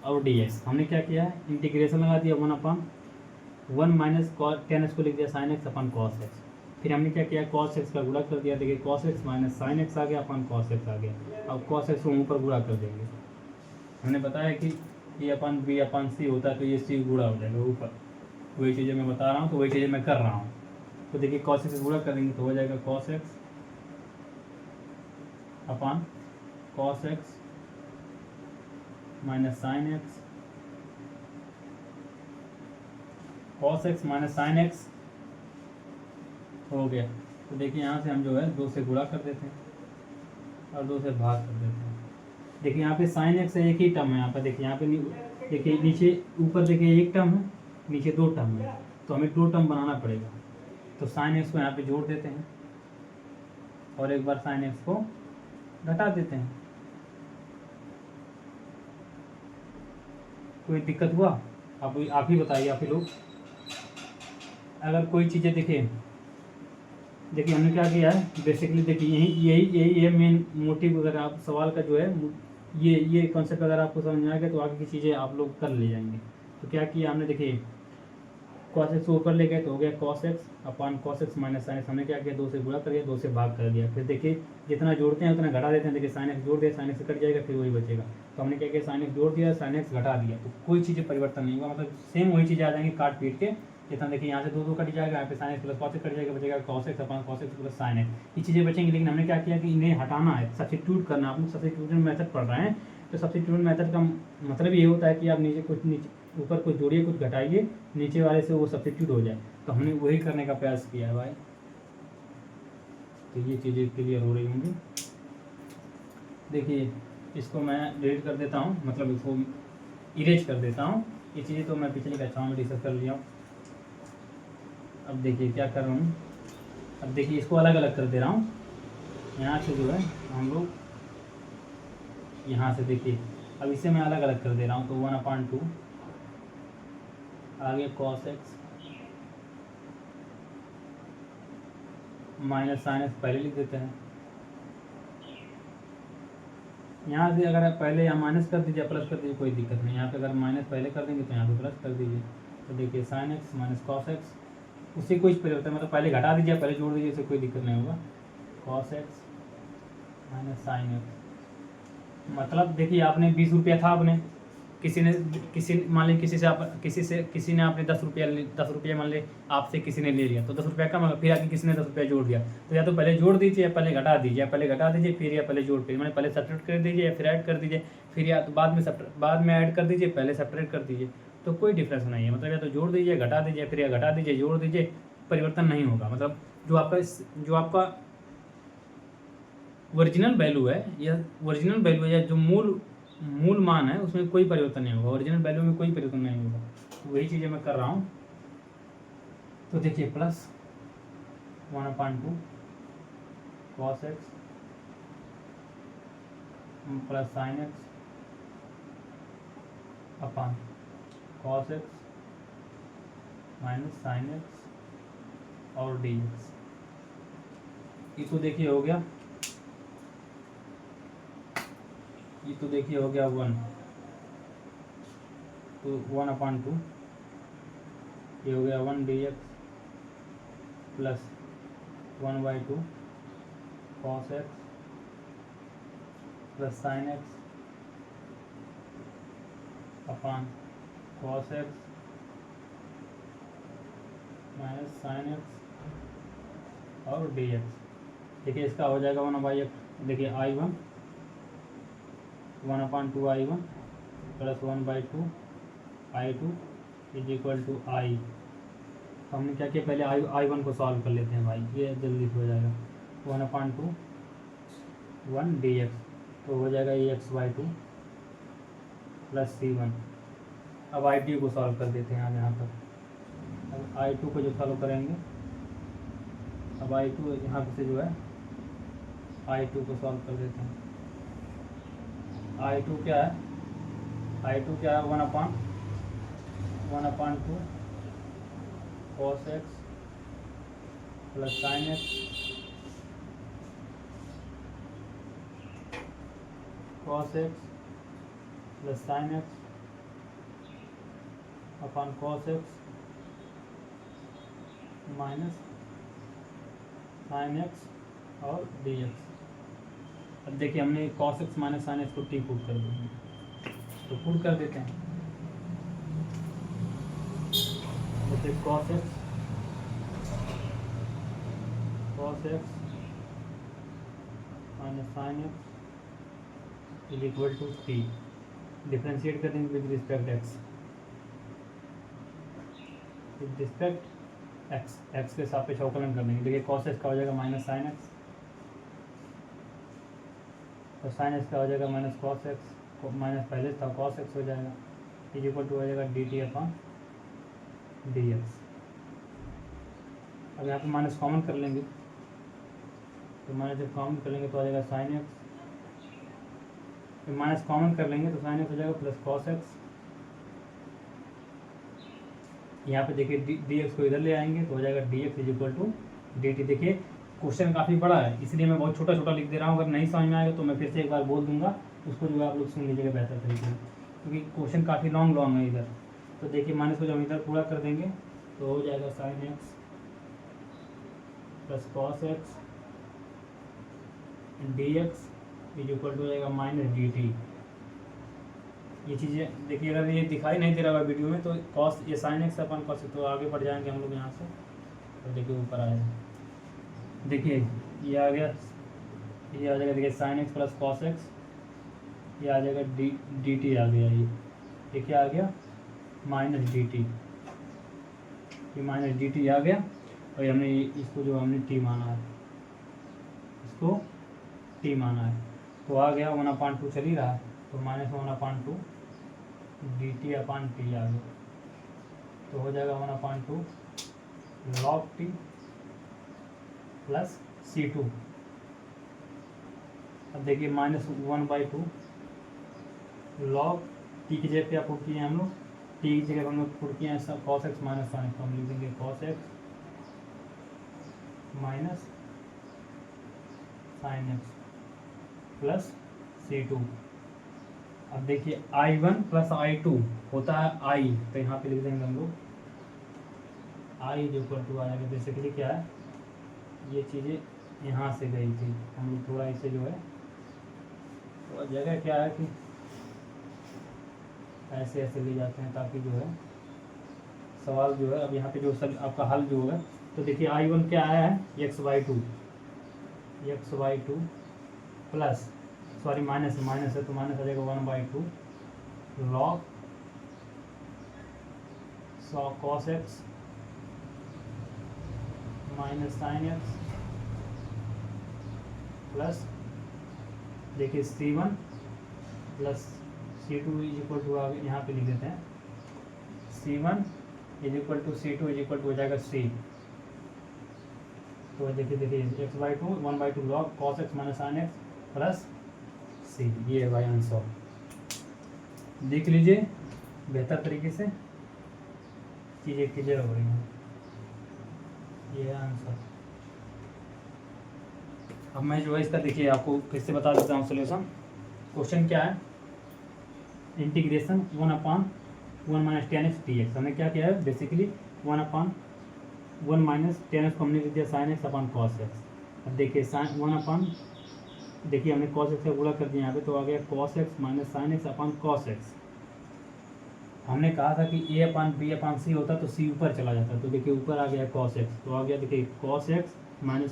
और dx। हमने क्या किया है, इंटीग्रेशन लगा दिया 1/1 माइनस 10x को लिख दिया sin x अपन cos x। फिर हमने क्या किया, cos x का गुणा कर दिया, देखिए cos x minus sin x आ गया अपन cos x आ गया। अब cos x को ऊपर गुणा कर देंगे। हमने बताया कि ए अपन बी अपन सी होता है तो ये सी गुणा हो जाएगा ऊपर। वही चीज़ें मैं बता रहा हूँ, तो वही चीज़ें मैं कर रहा हूँ। तो देखिए cos x गुणा करेंगे तो हो जाएगा cos x अपन cos x minus sine x, cos x minus sine x हो गया। तो देखिए यहाँ से हम जो है 2 से गुणा कर देते हैं और 2 से भाग कर देते हैं। देखिए यहाँ पे साइन एक्स एक ही टर्म है, यहाँ पर देखिए, यहाँ पे देखिए नीचे ऊपर देखिए एक टर्म है, नीचे 2 टर्म है, तो हमें 2 टर्म बनाना पड़ेगा। तो साइन एक्स को यहाँ पे जोड़ देते हैं और एक बार साइन एक्स को घटा देते हैं। कोई दिक्कत हुआ? आप ही बताइए, आप ही लोग। अगर कोई चीज़ें देखिए हमने क्या किया है बेसिकली, देखिए यही है मेन मोटिव। अगर आप सवाल का जो है ये कॉन्सेप्ट अगर आपको समझ में आ गया तो आगे की चीज़ें आप लोग कर ले जाएंगे। तो क्या किया हमने, देखिए cos x ऊपर ले गए तो हो गया cos x अपन cos x minus sine x. हमने क्या किया 2 से गुणा कर दिया, 2 से भाग कर दिया। फिर देखिए जितना जोड़ते हैं उतना घटा देते हैं। देखिए साइन एक्स जोड़ दिया, साइन एक्स कट जाएगा, फिर वही बचेगा। तो हमने क्या किया साइन एक्स जोड़ दिया, साइन एक्स घटा दिया, तो कोई चीज़ें परिवर्तन नहीं हुआ, मतलब सेम वही चीज़ें आ जाएंगी काट पीट के। जितना देखिए यहाँ से 2 कट जाएगा, यहाँ पे sign x plus cos x cut जाएगा, बचेगा cos x अपन cos x plus sine x. ये चीज़ें बचेंगी। लेकिन हमने क्या किया कि इन्हें हटाना है, सब्स्टिट्यूट करना। आप लोग सब्स्टिट्यूशन मेथड पढ़ रहे हैं, तो सब्स्टिट्यूशन मेथड का मतलब ये होता है कि आप नीचे ऊपर कुछ जोड़िए, कुछ घटाइए, नीचे वाले से वो सब्स्टिट्यूट हो जाए। तो हमने वही करने का प्रयास किया है भाई। तो ये चीज़ें क्लियर हो रही होंगी। देखिए इसको मैं डिलीट कर देता हूँ, मतलब इसको इरेज कर देता हूँ। ये चीज़ें तो मैं पिछली कक्षाओं में डिस्कस कर लिया हूँ। अब देखिए क्या कर रहा हूँ, अब देखिए इसको अलग अलग कर दे रहा हूँ। यहाँ से जो है हम लोग यहाँ से देखिए, अब इसे मैं अलग अलग कर दे रहा हूँ। तो 1/2 आगे cos x minus sine x पहले लिख देते हैं। यहाँ से अगर आप पहले यहाँ माइनस कर दीजिए, प्लस कर दीजिए, कोई दिक्कत नहीं। यहाँ पे अगर माइनस पहले कर देंगे तो यहाँ पे प्लस कर दीजिए। तो देखिए sine x minus cos x, उससे कुछ परिवर्तन, मतलब पहले घटा दीजिए, पहले जोड़ दीजिए, उससे कोई दिक्कत नहीं होगा। Cos x minus sine x, मतलब देखिए आपने 20 रुपया था, आपने किसी मान लीजिए किसी ने आपने 10 रुपया मान ली आपसे किसी ने ले लिया, तो 10 रुपया कम होगा। फिर आगे किसी ने 10 रुपया जोड़ दिया, तो या तो पहले जोड़ दीजिए या पहले घटा दीजिए, फिर या पहले जोड़ दीजिए, मैंने पहले सब्ट्रैक्ट कर दीजिए या फिर ऐड कर दीजिए, फिर या तो बाद में ऐड कर दीजिए, पहले सब्ट्रैक्ट कर दीजिए। तो कोई डिफरेंस नहीं है, मतलब या तो जोड़ दीजिए, घटा दीजिए, फिर या घटा दीजिए, जोड़ दीजिए, परिवर्तन नहीं होगा। मतलब जो आपका ओरिजिनल वैल्यू है या जो मूल मान है, उसमें कोई परिवर्तन नहीं होगा। ओरिजिनल वैल्यू में कोई परिवर्तन नहीं होगा। तो वही चीज़ें मैं कर रहा हूँ। तो देखिए plus 1/2 cos x plus sine x upon cos x minus sine x और dx। इसको देखिए हो गया, ये तो देखिए हो गया 1, तो 1/2 ये हो गया 1 dx plus 1/2 cos x plus sine x upon cos x minus sine x और dx। देखिए इसका हो जाएगा 1/x, देखिए I1 1/2 I1 plus 1/2 I2 is equal to I। तो हमने क्या किया, पहले I1 को सॉल्व कर लेते हैं भाई, ये जल्दी हो जाएगा। 1/2 1 dx, तो हो जाएगा ax/2 प्लस c1। अब I2 को सॉल्व कर देते हैं आप यहाँ पर। अब I2 को जो सॉल्व करेंगे, अब I2 यहाँ से जो है I2 को सॉल्व कर देते हैं। I2 क्या है, 1/2 cos x plus sine x cos x plus sine x upon cos x minus sine x और dx। अब देखिए हमने cos x minus sine x को टी पुट कर देंगे, तो पुट कर देते हैं। जैसे cos x minus sine x is equal to t. Differentiate कर देंगे with respect x, with respect x, x के सापेक्ष अवकलन कर देंगे। देखिए cos x का हो जाएगा माइनस साइन एक्स, और साइन एक्स का हो जाएगा माइनस कॉस एक्स, माइनस पहले था cos x हो जाएगा, इज इक्वल टू हो जाएगा d t upon d x. अब यहाँ पे माइनस कॉमन कर लेंगे, तो माइनस जब कॉमन कर लेंगे तो आ जाएगा साइन एक्स, माइनस कॉमन कर लेंगे तो साइन एक्स हो जाएगा प्लस कॉस एक्स। यहाँ पे देखिए डी एक्स को इधर ले आएंगे तो हो जाएगा d x is equal to d t. देखिए क्वेश्चन काफ़ी बड़ा है, इसलिए मैं बहुत छोटा छोटा लिख दे रहा हूँ। अगर नहीं समझ में आएगा तो मैं फिर से एक बार बोल दूंगा, उसको जो है आप लोग सुन लीजिएगा बेहतर तरीके से, क्योंकि क्वेश्चन काफ़ी लॉन्ग है इधर। तो देखिए माइनस को जब इधर पूरा कर देंगे तो हो जाएगा sine x plus cos x d x is equal to हो जाएगा माइनस डी टी। ये चीज़ें देखिए, अगर ये दिखाई नहीं दे रहा है वीडियो में तो कॉस ये साइन एक्स अपन कॉस, तो आगे बढ़ जाएंगे हम लोग यहाँ से। तो देखिए ऊपर आएगा, देखिए ये आ गया, ये आ जाएगा, देखिए sign x plus cos x, ये आ जाएगा डी टी आ गया, ये क्या आ गया माइनस डी टी, ये माइनस डी टी आ गया। और हमने इसको जो हमने टी माना है, इसको टी माना है, तो आ गया 1/2 चल ही रहा है, तो माइनस 1/2 डी टी अपान टी आ गया, तो हो जाएगा 1/2 लॉग टी प्लस C2। अब देखिए माइनस 1/2 लॉग टी की जगह पे आप पुट किए हैं हम लोग, टी की जगह हम लोग पुट किए हैं सब cos x minus sine x, हम लिख देंगे cos x minus sine x plus C2। अब देखिए I1 प्लस I2 होता है I, तो यहाँ पे लिख देंगे हम लोग I जो इक्वल टू आ जाएगा। बेसिकली क्या है, ये चीज़ें यहाँ से गई थी, हम लोग थोड़ा इसे जो है तो जगह क्या है कि ऐसे ऐसे ले जाते हैं ताकि जो है सवाल जो है, अब यहाँ पे जो सब आपका हल जो है, तो देखिए I1 क्या आया है x/2 प्लस सॉरी माइनस है, तो माइनस आ जाएगा 1/2 log cos x minus sine x plus देखिए C1 plus C2 is equal to आगे यहाँ पे लिख देते हैं C1 is equal to C2 is equal to हो जाएगा C। तो देखिए x/2 1/2 log cos x minus sine x plus C, ये है भाई आंसर। देख लीजिए बेहतर तरीके से चीज़ें क्लियर हो रही हैं, ये है आंसर। अब मैं जो है इसका देखिए आपको फिर से बता देता हूँ सोल्यूशन। क्वेश्चन क्या है, integration 1/1 minus tan x dx। हमने क्या किया है, बेसिकली 1/1 माइनस tan x को हमने लिख दिया sine x upon cos x. अब देखिए देखिए हमने कॉस एक्स का गुणा कर दिया यहाँ पे, तो आ गया cos x minus sine x upon cos x. हमने कहा था कि a upon b upon c होता तो c ऊपर चला जाता, तो देखिए ऊपर आ गया cos x, तो आ गया देखिए cos x minus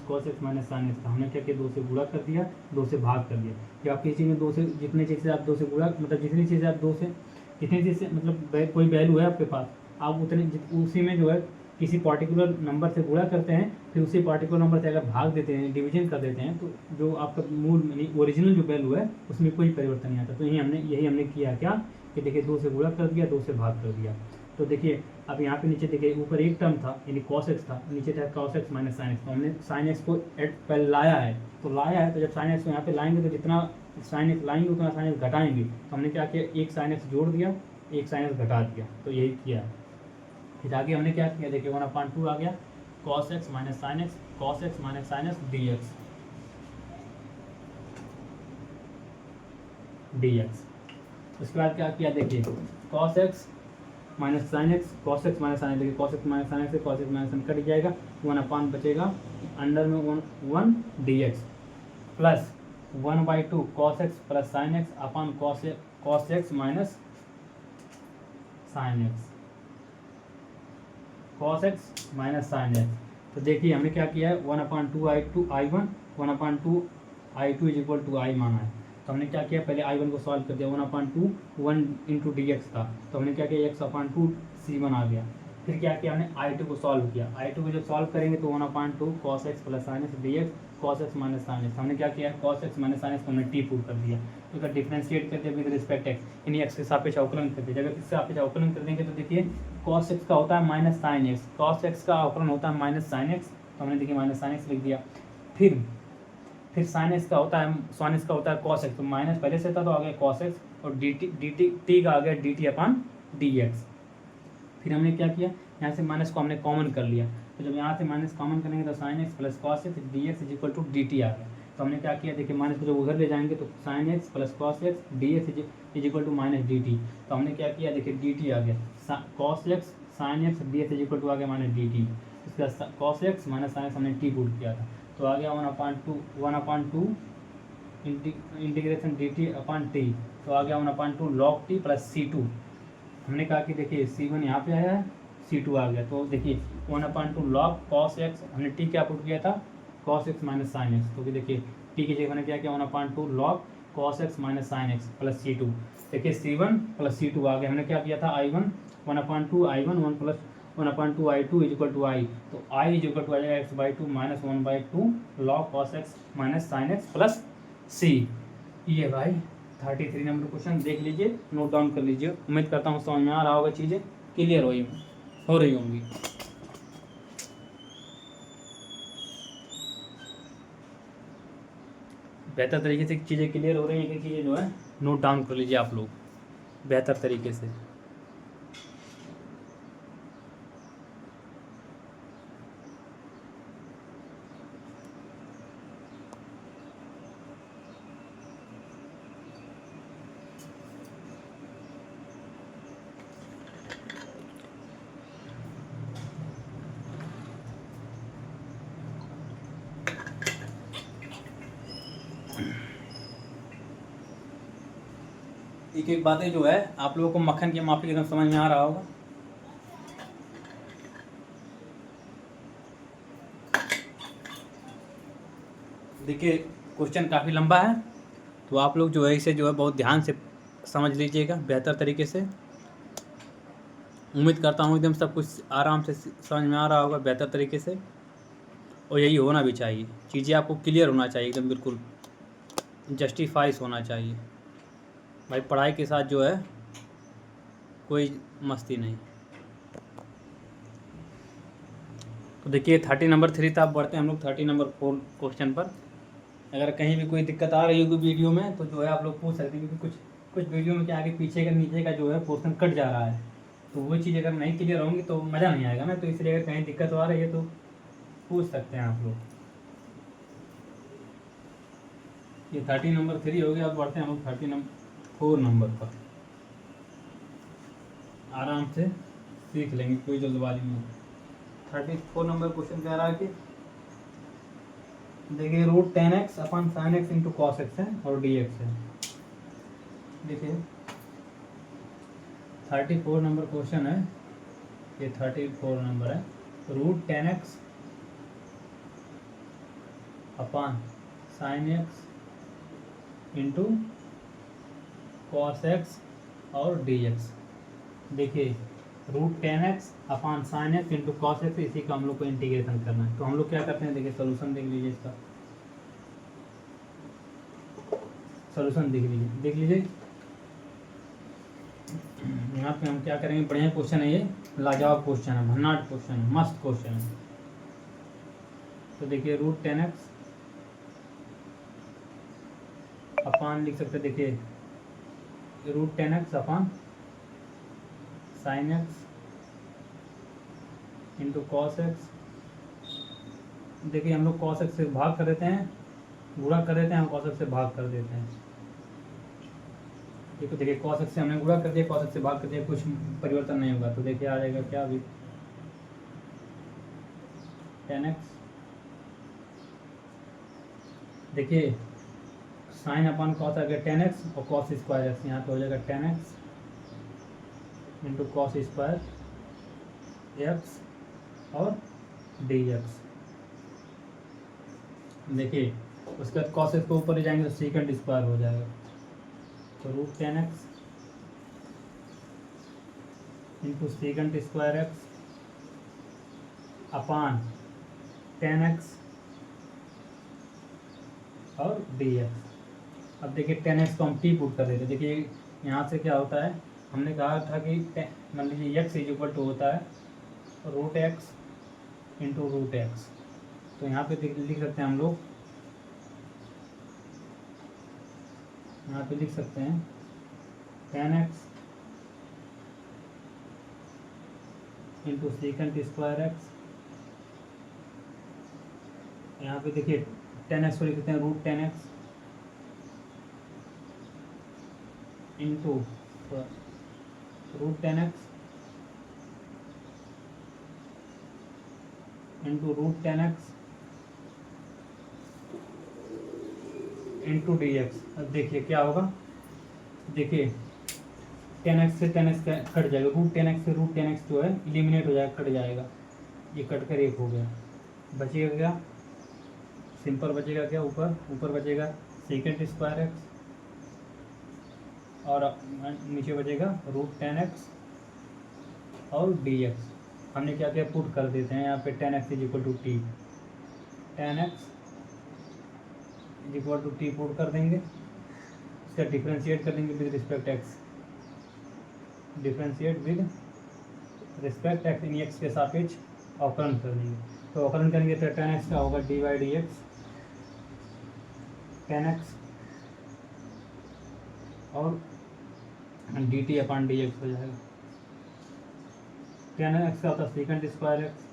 sine x का हमने क्या किया, 2 से गुणा कर दिया, 2 से भाग कर दिया। कि आप किसी में 2 से जितने चीज़ से आप 2 से गुणा, मतलब जितनी चीज़ें आप 2 से जितनी चीज़ से मतलब कोई वैल्यू है आपके पास, आप उतने उसी में जो है किसी पार्टिकुलर नंबर से गुणा करते हैं, फिर उसी पार्टिकुलर नंबर से अगर भाग देते हैं, डिवीजन कर देते हैं, तो जो आपका मूल यानी ओरिजिनल जो वैल्यू है उसमें कोई परिवर्तन नहीं आता। तो यही हमने किया क्या कि देखिए 2 से गुणा कर दिया, 2 से भाग कर दिया। तो देखिए अब यहाँ पे नीचे देखिए ऊपर एक टर्म था यानी cos x था, नीचे था cos x minus sine x, तो हमने साइन एक्स को पहले लाया है, तो जब साइन एक्स को यहाँ पे लाएंगे तो जितना साइन एक्स लाएंगे उतना साइन एक्स घटाएंगे। तो हमने क्या किया, एक साइन एक्स जोड़ दिया, एक साइन एक्स घटा दिया, तो यही किया। फिर आगे हमने क्या किया, देखिए 1/2 आ गया cos x minus sine x, cos x minus sine x dx। उसके बाद क्या किया, देखिए cos x minus sine x, cos x minus sine x, देखिए cos x minus sine x से cos x minus sine cut जाएगा, 1/, बचेगा under में 1 dx plus 1/2 cos x plus sine x upon cos x minus sine x, cos x minus sine x. तो देखिए हमने क्या किया है, 1/2 1/2 I2 इज इक्वल टू आई माना है। तो हमने क्या किया, पहले I1 को सॉल्व कर दिया, 1/2 1 इंटू डी एक्स था, तो हमने क्या किया, x/2 C1 आ गया। फिर क्या किया हमने, I2 को सॉल्व किया, I2 को जब सॉल्व करेंगे तो 1/2 cos x plus sine x d x cos x minus sine x. हमने क्या किया, cos x minus sine x को हमने टी पुट कर दिया, तो उसका डिफ्रेंशिएट कर दिया विद रिस्पेक्ट एक्स, यानी एक्स के सापेक्ष अवकलन कर दिया। जब एक्स के सापेक्ष अवकलन कर देंगे तो देखिए cos x का होता है minus sine x, cos x का अवकलन होता है माइनस साइन एक्स, तो हमने देखिए माइनस साइन एक्स लिख दिया। फिर साइन एक्स का होता है, साइन एक्स का होता है cos x, तो माइनस पहले से था तो आ गया cos x, और टी का आ गया dt अपन dx। फिर हमने क्या किया, यहाँ से माइनस को हमने कॉमन कर लिया, तो जब यहाँ से माइनस कॉमन करेंगे तो sine x plus cos x d x is equal to d t आ गया। तो हमने क्या किया, देखिए माइनस को जब उधर ले जाएंगे तो sine x plus cos x d x is equal to minus d t. तो हमने क्या किया, देखिए डी टी आ गया, cos x sine x d x is equal to आ गया माइनस डी टी। इसके बाद cos x minus sine x हमने टी पुट किया था, तो आ गया 1/2 integration d t upon t, तो आ गया 1/2 लॉग टी प्लस C2। हमने कहा कि देखिए C1 यहाँ पे आया है, C2 आ गया, तो देखिए 1/2 लॉग कॉस एक्स, हमने टी क्या पुट किया था, cos x minus sine x, तो देखिए टी की जगह हमने क्या किया 1/2 log cos x minus sine x plus C2। देखिए C1 प्लस C2 आ गया। हमने क्या किया था, I1 1/2 I1 1 plus 1/2 I2 is equal to I, तो I इज इक्वल टू आ जाएगा x/2 minus 1/2 log cos x minus sine x plus C। ये भाई 33 नंबर क्वेश्चन देख लीजिए, नोट डाउन कर लीजिए। उम्मीद करता हूँ समझ में आ रहा होगा, चीज़ें क्लियर हो रही होंगी। बेहतर तरीके से चीज़ें क्लियर हो रही हैं कि चीज़ें जो है नोट डाउन कर लीजिए आप लोग बेहतर तरीके से। एक एक बातें जो है आप लोगों को मक्खन की माफी एकदम समझ में आ रहा होगा। देखिए क्वेश्चन काफ़ी लंबा है, तो आप लोग जो है इसे जो है बहुत ध्यान से समझ लीजिएगा बेहतर तरीके से। उम्मीद करता हूँ एकदम सब कुछ आराम से समझ में आ रहा होगा बेहतर तरीके से, और यही होना भी चाहिए, चीज़ें आपको क्लियर होना चाहिए एकदम बिल्कुल जस्टिफाइज होना चाहिए भाई। पढ़ाई के साथ जो है कोई मस्ती नहीं। तो देखिए 30 नंबर 3 था, अब बढ़ते हैं हम लोग 30 नंबर 4 क्वेश्चन पर। अगर कहीं भी कोई दिक्कत आ रही होगी वीडियो में तो जो है आप लोग पूछ सकते हैं, क्योंकि कुछ वीडियो में क्या आगे पीछे का नीचे का जो है पोर्शन कट जा रहा है, तो वो चीज़ अगर नहीं क्लियर होंगी तो मज़ा नहीं आएगा ना। तो इसलिए अगर कहीं दिक्कत आ रही है तो पूछ सकते हैं आप लोग। ये 30 नंबर 3 हो गया, अब बढ़ते हैं हम लोग 4 नंबर पर। आराम से सीख लेंगे, कोई जल्दबाजी नहीं। 34 नंबर क्वेश्चन कह रहा है कि देखिए root 10x upon sine x into cos x है और डी एक्स है। देखिए 34 नंबर क्वेश्चन है, ये 34 नंबर है, root 10x upon sine x into cos x और डी एक्स। देखिए root 10x upon sine x into cos x, इसी का हम लोग को इंटीग्रेशन करना है। तो हम लोग क्या करते हैं, देखिए सोल्यूशन देख लीजिए, इसका सोल्यूशन देख लीजिए। यहाँ पे हम क्या करेंगे, बढ़िया क्वेश्चन है ये, लाजवाब क्वेश्चन है, भन्नाट क्वेश्चन है, मस्त क्वेश्चन है। तो देखिए रूट 10x अपान लिख सकते, देखिए root 10x upon sine x into cos x. देखिए हम लोग कॉस एक्स से भाग कर देते हैं, गुणा कर देते हैं, हम कॉस एक्स से भाग कर देते हैं। देखिए कॉस एक्स से हमने गुणा कर दिया, कॉस एक्स से भाग कर दिया, कुछ परिवर्तन नहीं होगा। तो देखिए आ जाएगा क्या, अभी 10x। देखिए साइन अपान कॉस आ गया 10x और कॉस स्क्वायर एक्स, यहाँ पे हो जाएगा 10x into cos square x और डी एक्स। देखिए उसके बाद कॉस एक्स को ऊपर ले जाएंगे तो सीकेंड स्क्वायर हो जाएगा, तो root 10x into secant square x upon 10x और dx। अब देखिए 10x को हम t पुट कर देते। देखिए यहाँ से क्या होता है, हमने कहा था कि मान लीजिए x इज इक्वल टू होता है root x into root x, तो यहाँ पे लिख सकते हैं हम लोग, यहाँ पे लिख सकते हैं 10x into second square x. यहाँ पे देखिए 10x को लिख सकते हैं root 10x into root 10x into root 10x into d x. अब देखिए क्या होगा, देखिए 10x से 10x कट जाएगा, रूट 10x से रूट 10x जो है एलिमिनेट हो जाएगा, कट जाएगा, ये कट कर एक हो गया, बचेगा क्या, सिंपल बचेगा क्या, ऊपर बचेगा सेकेंड स्क्वायर एक्स और नीचे बचेगा रूट 10x और dx। हमने क्या किया, पुट कर देते हैं यहाँ पे 10x is equal to t, 10x is equal to t put कर देंगे, इसका डिफ्रेंशिएट कर देंगे with respect x, differentiate with respect x इन एक्स के सापेक्ष अवकलन कर देंगे। तो अवकलन करेंगे तो 10x का होगा D by d x, 10x और d t upon d x हो जाएगा। 10x का होता है सेकेंड स्क्वायर एक्स,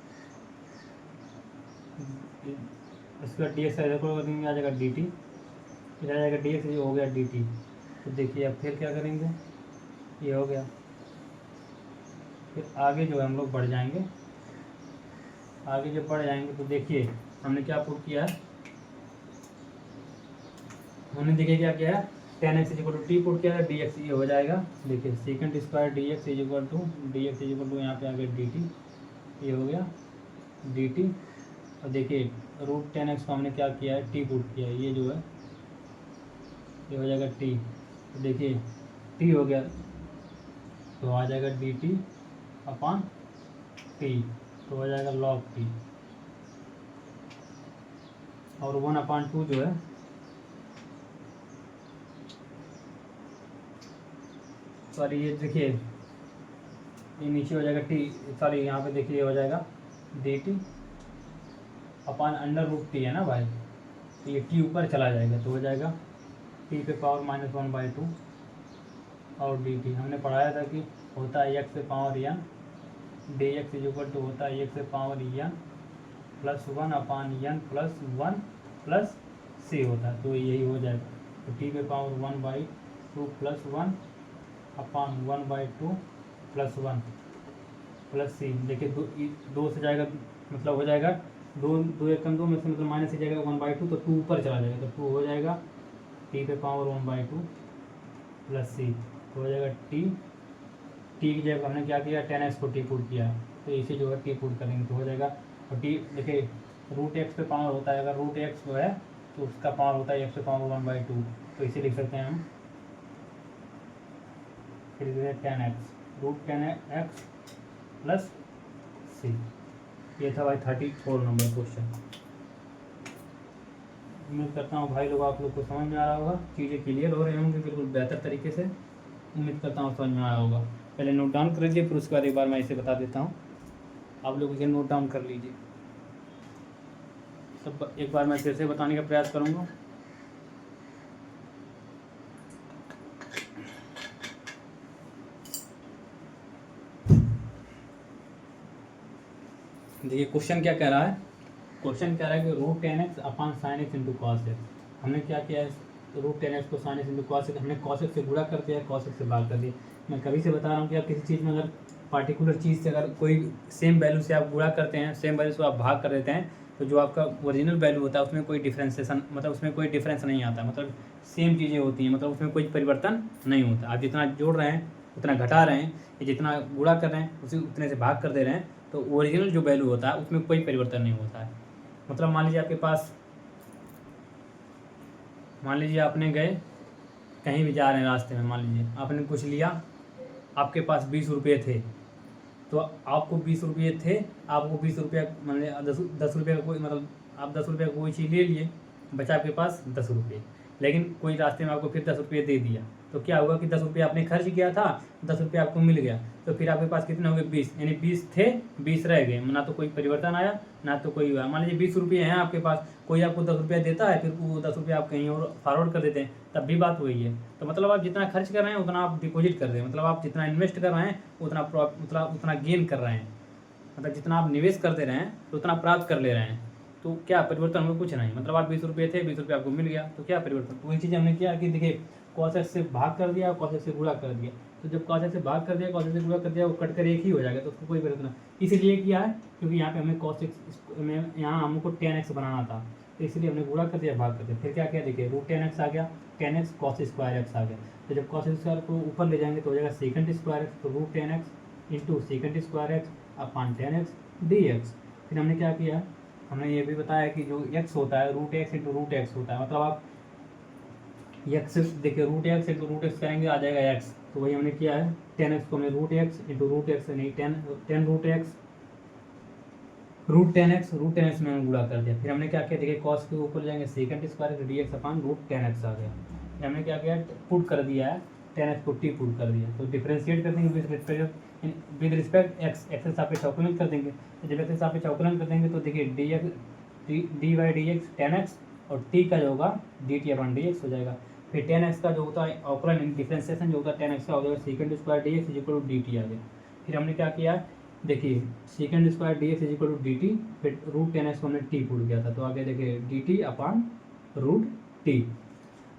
इसका डी एक्स आ जाएगा डी टी, फिर आ जाएगा डी एक्स, ये हो गया डी टी। तो देखिए अब फिर क्या करेंगे, ये हो गया, फिर आगे जो है हम लोग बढ़ जाएंगे, आगे जब बढ़ जाएंगे तो देखिए हमने क्या पुट किया है, हमने देखिए क्या किया है, 10x is equal to t put किया है, dx ये हो जाएगा, देखिए second square dx is equal to यहाँ पे आ गया dt, ये हो गया dt। और देखिए रूट 10x को हमने क्या किया है, t पुट किया है, ये जो है ये हो जाएगा t, तो देखिए t हो गया तो आ जाएगा dt अपॉन t, तो हो जाएगा log t, और 1/2 जो है सॉरी, ये देखिए ये नीचे हो जाएगा टी, सॉरी यहाँ पे देखिए हो जाएगा d t upon under root t है ना भाई, तो ये टी ऊपर चला जाएगा, तो हो जाएगा टी पे पावर -1/2 और डी टी। हमने पढ़ाया था कि होता है एक्स से power n, d x is equal to होता है एक्स से power n plus 1 upon n plus 1 plus c होता है, तो यही हो जाएगा, तो टी पे power 1/2 plus 1 upon 1/2 plus 1 plus c. देखिए दो से जाएगा, मतलब हो जाएगा दो एकम दो में से मतलब माइनस से जाएगा 1/2, तो 2 ऊपर चला जाएगा, तो 2 हो जाएगा टी पे पावर 1/2 प्लस सी, तो हो जाएगा टी की जगह हमने क्या किया 10x को टी पुट किया, तो इसे जो है टी पुट करेंगे तो हो जाएगा, और टी देखिए रूट एक्स पे पावर होता है, अगर रूट एक्स जो है तो उसका पावर होता है एक्स पे पावर 1/2, तो इसे लिख सकते हैं हम, फिर 10x root 10x plus c. ये था भाई 34 नंबर क्वेश्चन। उम्मीद करता हूँ भाई लोग आप लोग को समझ में आ रहा होगा, चीज़ें क्लियर हो रही होंगी बिल्कुल बेहतर तरीके से, उम्मीद करता हूँ समझ में आया होगा। पहले नोट डाउन कर लीजिए, फिर उसके बाद एक बार मैं इसे बता देता हूँ, आप लोग इसे नोट डाउन कर लीजिए। सब एक बार मैं फिर से बताने का प्रयास करूँगा। देखिए क्वेश्चन क्या कह रहा है, क्वेश्चन कह रहा है कि root 10x upon sine x into cos x. हमने क्या किया है, रूट 10x को sine x into cos x, हमने कॉस एक्स से गुणा कर दिया, कॉस एक्स से भाग कर दिया। मैं कभी से बता रहा हूँ कि आप किसी चीज़ में अगर पार्टिकुलर चीज़ से अगर कोई सेम वैल्यू से आप गुणा करते हैं, सेम वैल्यू से आप भाग कर देते हैं, तो जो आपका ओरिजिनल वैल्यू होता है उसमें कोई डिफ्रेंसेशन, मतलब उसमें डिफरेंस नहीं आता, मतलब सेम चीज़ें होती हैं, मतलब उसमें कोई परिवर्तन नहीं होता। आप जितना जोड़ रहे हैं उतना घटा रहे हैं, या जितना गुणा कर रहे हैं उसी उतने से भाग कर दे रहे हैं, तो ओरिजिनल जो वैल्यू होता है उसमें कोई परिवर्तन नहीं होता है। मतलब मान लीजिए आपके पास, मान लीजिए आपने गए कहीं भी जा रहे हैं, रास्ते में मान लीजिए आपने कुछ लिया, आपके पास 20 रुपये थे, तो आपको 20 रुपये थे, आपको 20 रुपया मतलब 10 रुपये का कोई, मतलब आप 10 रुपये का कोई चीज़ ले लिए, बचा आपके पास 10 रुपये, लेकिन कोई रास्ते में आपको फिर 10 रुपये दे दिया, तो क्या हुआ कि 10 रुपये आपने खर्च किया था, 10 रुपये आपको मिल गया, तो फिर आपके पास कितने हो गए 20, यानी 20 थे 20 रह गए, ना तो कोई परिवर्तन आया ना तो कोई हुआ। मान लीजिए 20 रुपये हैं आपके पास, कोई आपको 10 रुपया देता है, फिर वो 10 रुपये आप कहीं और फॉरवर्ड कर देते हैं, तब भी बात वही है। तो मतलब आप जितना खर्च कर रहे हैं उतना आप डिपॉजिट कर रहे हैं, मतलब आप जितना इन्वेस्ट कर रहे हैं उतना गेन कर रहे हैं, मतलब जितना आप निवेश कर दे रहे हैं तो उतना प्राप्त कर ले रहे हैं। तो क्या परिवर्तन हुआ? कुछ नहीं। मतलब आप 20 रुपये थे, 20 रुपये आपको मिल गया, तो क्या परिवर्तन? तो वही चीज़ हमने किया कि देखिए cos x से भाग कर दिया और cos x से गुणा कर दिया, तो जब cos x से भाग कर दिया, cos x से गुणा कर दिया, वो कट कर एक ही हो जाएगा, तो उसको कोई परिवर्तन नहीं। इसीलिए किया है क्योंकि यहाँ पे हमें cos x में, यहाँ हमको tan x बनाना था, तो इसलिए हमने गुणा कर दिया, भाग कर दिया। फिर क्या किया, देखिए रूट tan x आ गया, tan x cos square x आ गया, तो जब cos स्क्वायर को ऊपर ले जाएंगे तो हो जाएगा सेकंड स्क्वायर x, तो root tan x into second square x upon tan x dx। फिर हमने क्या किया, हमने ये भी बताया कि जो x होता है root x into root x होता है, मतलब आप x देखिए root x into root x करेंगे आ जाएगा x, तो वही हमने किया है। tan x को हमने root x into root x नहीं tan root x root tan x में हमने गुणा कर दिया। फिर हमने क्या किया, देखिए cos के ऊपर जाएंगे second square dx upon root tan x आ गया। फिर हमने क्या किया, पुट कर दिया है, tan x को t पुट कर दिया, तो डिफरेंशिएट कर देंगे विद रिस्पेक्ट x, एक्स के सापेक्ष अवकलन कर देंगे। तो जब एक्स के सापेक्ष अवकलन कर देंगे तो देखिए d by d x tan x और t का जो होगा dt अपन dx हो जाएगा। फिर tan x का जो होता है अवकलन डिफरेंशिएशन जो होता है tan x का हो जाएगा second square dx is equal to dt आ गया। फिर हमने क्या किया, देखिए second square dx is equal to dt, फिर रूट tan x को हमने t पुट किया था, तो आगे देखिए dt अपान रूट t।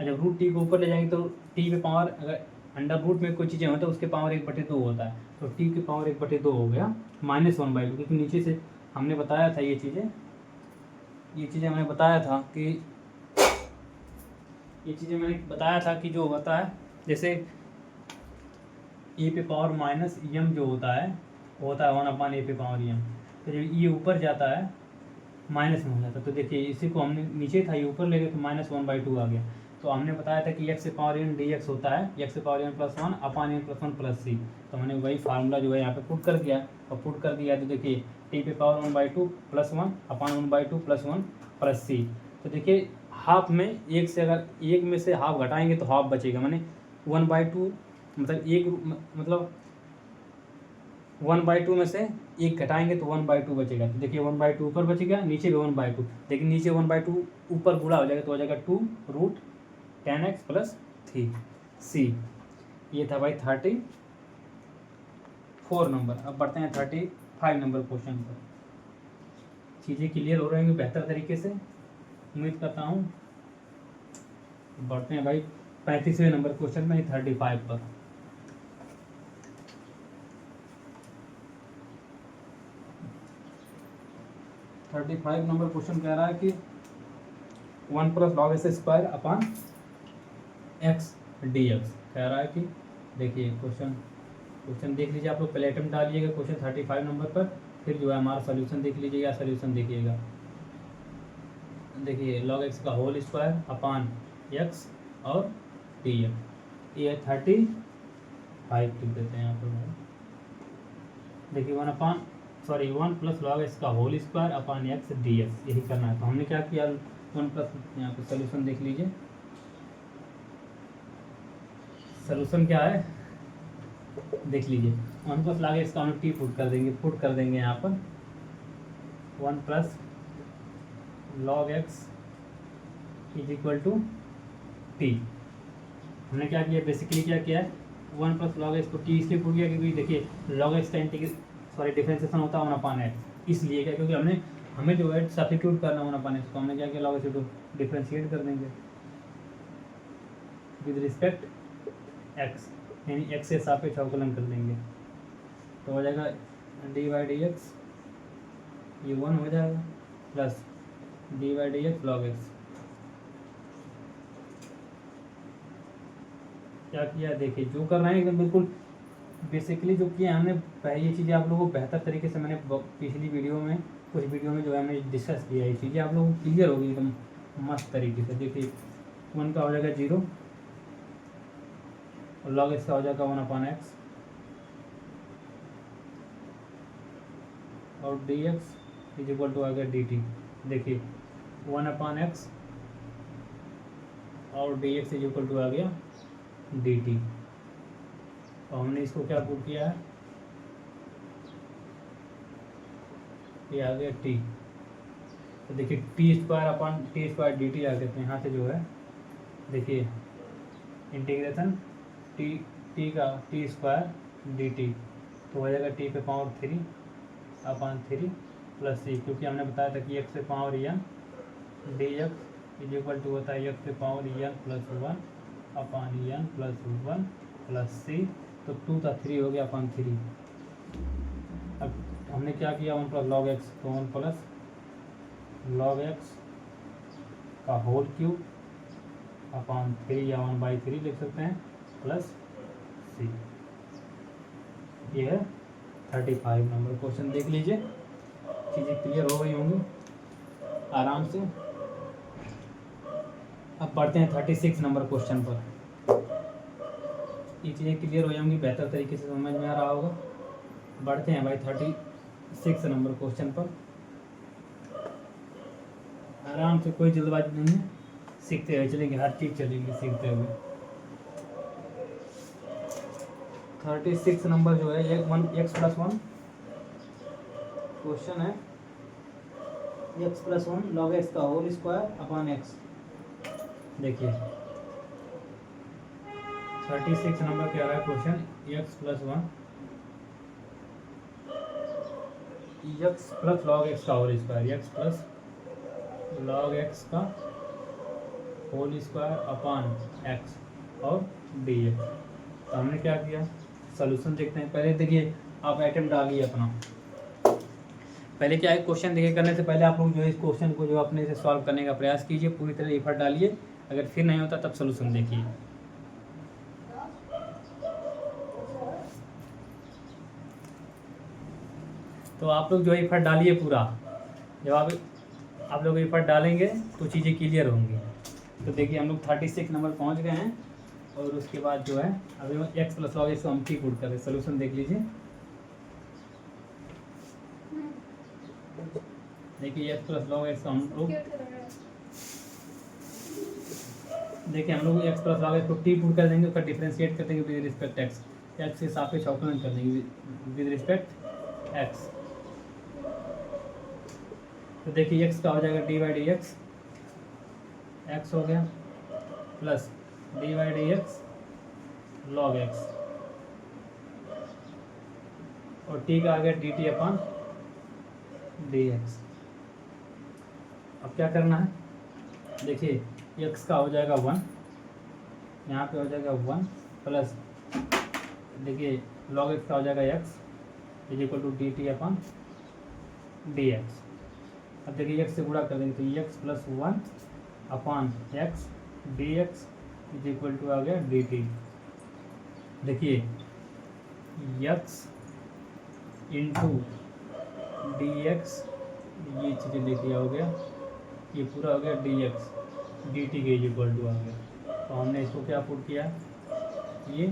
जब रूट टी को ऊपर ले जाएंगे तो टी पे पावर, अगर अंडर रूट में कोई चीज़ें होती है तो उसके पावर 1/2 होता है, तो टी के पावर 1/2 हो गया -1/2, क्योंकि नीचे से हमने बताया था ये चीज़ें हमने बताया था कि जो होता है जैसे ए पे पावर माइनस एम जो होता है वो होता है 1/a पे पावर एम, तो जब ये ऊपर जाता है माइनस में हो जाता है, तो देखिए इसी को हमने नीचे था ये ऊपर ले गए तो -1/2 आ गया। तो हमने बताया था कि x से पावर n dx होता है x से पावर n प्लस 1 अपान n प्लस 1 प्लस सी, तो हमने वही फार्मूला जो है यहाँ पे पुट कर दिया, और पुट कर दिया तो देखिए t पे पावर 1/2 प्लस 1 अपान 1/2 प्लस 1 प्लस सी। तो देखिए हाफ में एक से, अगर एक में से हाफ घटाएंगे तो हाफ बचेगा, माने 1/2 मतलब 1/2 में से एक घटाएंगे तो 1/2 बचेगा, तो देखिए 1/2 ऊपर बचेगा, नीचे भी 1/2, लेकिन नीचे 1/2 ऊपर गुणा हो जाएगा तो हो जाएगा 2 रूट tan x प्लस 3 सी। ये था भाई 34 नंबर। अब बढ़ते हैं 35 नंबर क्वेश्चन पर। चीज़ें क्लियर हो रही हैं बेहतर तरीके से, उम्मीद करता हूँ। बढ़ते हैं भाई 35वें नंबर क्वेश्चन में 35 पर। नंबर क्वेश्चन कह रहा है कि 1 plus log S square upon x d x कह रहा है कि, देखिए क्वेश्चन देख लीजिए आप लोग, पहले आइटम डालिएगा क्वेश्चन 35 नंबर पर, फिर जो है हमारा सोल्यूशन देख लीजिएगा, सोल्यूशन देखिएगा। देखिए लॉग एक्स का होल स्क्वायर अपान एक्स और डी एक्स, ये 35 लिख देते हैं यहाँ पर। देखिए 1 प्लस लॉग एक्स का whole square upon x d x, यही करना है। तो हमने क्या किया, 1 प्लस, यहाँ पर सोल्यूशन देख लीजिए, सोल्यूशन क्या है देख लीजिए। 1 प्लस लॉग एक्स का हम टी पुट कर देंगे यहाँ पर 1 plus log x is equal to t. हमने क्या किया, बेसिकली क्या किया है, 1 प्लस लॉग एक्स को टी इसलिए पुट किया क्योंकि देखिए लॉग एक्स का डिफरेंशिएशन होता है 1/x, इसलिए क्या, क्योंकि हमें जो है सब्स्टिट्यूट करना 1/x, तो हमने क्या किया, लॉग एक्स को डिफरेंशिएट कर देंगे विद रिस्पेक्ट x, यानी x से सापेक्ष अवकलन कर देंगे, तो हो जाएगा डी बाई डी एक्स, ये 1 हो जाएगा, plus D by d x log x. क्या किया, देखिए जो कर रहे हैं एकदम बिल्कुल बेसिकली जो किया हमने पहले, ये चीज़ें आप लोगों को बेहतर तरीके से मैंने पिछली वीडियो में, कुछ वीडियो में जो है हमने डिस्कस किया, ये चीज़ें आप लोगों को क्लियर होगी एकदम मस्त तरीके से। देखिए 1 का हो जाएगा 0 और लॉग एक्स का हो जाएगा 1/x और dx इज इक्वल टू आ गया dt। देखिए 1/x और dx इज इक्वल टू आ गया dt। तो हमने इसको क्या पुट किया है, ये आ गया t। तो देखिए t² dt आ गया। तो यहाँ से जो है देखिए इंटीग्रेशन t का t² dt तो हो जाएगा t पे पावर 3/3 प्लस c, क्योंकि हमने बताया था कि x पे power n dx is equal to होता है x पे power n plus 1/n plus 1 plus c। तो 2 था 3 हो गया 3। अब हमने क्या किया, 1 प्लस लॉग एक्स, तो 1 प्लस लॉग एक्स का होल क्यूब /3 या 1/3 लिख सकते हैं प्लस c। ये है 35 नंबर क्वेश्चन। देख लीजिए चीज़ें क्लियर हो गई होंगी आराम से। अब पढ़ते हैं 36 नंबर क्वेश्चन पर। ये चीज़ें क्लियर हो जाएंगी, बेहतर तरीके से समझ में आ रहा होगा। बढ़ते हैं भाई 36 नंबर क्वेश्चन पर। आराम से, कोई जल्दबाजी नहीं है, सीखते हुए चलेंगे, हर चीज़ चलेंगे सीखते हुए। 36 नंबर जो है x+1 क्वेश्चन है। x+1 log x का होल स्क्वायर x। देखिए 36 नंबर क्या रहा है question, x+1 x plus log x का whole square, x plus log x का होल स्क्वायर x और dx। तो हमने क्या किया, सॉल्यूशन देखते हैं। पहले देखिए आप आइटम डालिए अपना। पहले क्या है, क्वेश्चन देखिए करने से पहले आप लोग जो है इस क्वेश्चन को जो अपने से सॉल्व करने का प्रयास कीजिए, पूरी तरह एफर्ट डालिए। अगर फिर नहीं होता तब सॉल्यूशन देखिए। तो आप लोग जो है एफर्ट डालिए पूरा। जब आप लोग एफर्ट डालेंगे तो चीज़ें क्लियर होंगी। तो देखिए हम लोग 36 नंबर पहुंच गए हैं और उसके बाद जो है अभी x प्लस log x को हम की पुट कर रहे हैं। सोल्यूशन देख लीजिए। देखिए x प्लस log x को हम लोग देखिए हम लोग x प्लस log x को t पुट कर देंगे, उसका डिफरेंशिएट कर देंगे विद रिस्पेक्ट x के सापेक्ष अवकलन कर देंगे विद रिस्पेक्ट x। तो देखिए x का हो जाएगा dy/dx, x हो गया प्लस dy/dx log x और t का आ गया dt/dx। अब क्या करना है, देखिए x का हो जाएगा 1, यहाँ पे हो जाएगा 1 प्लस देखिए log x का हो जाएगा x is equal to dt/dx। अब देखिए x से गुणा कर देंगे तो x plus 1/x dx is equal to आ गया dt। देखिए x इंटू dx, ये चीज़ें देखिए हो गया, ये पूरा हो गया dx dt के इज इक्वल टू आ गया। तो हमने इसको क्या पुट किया, ये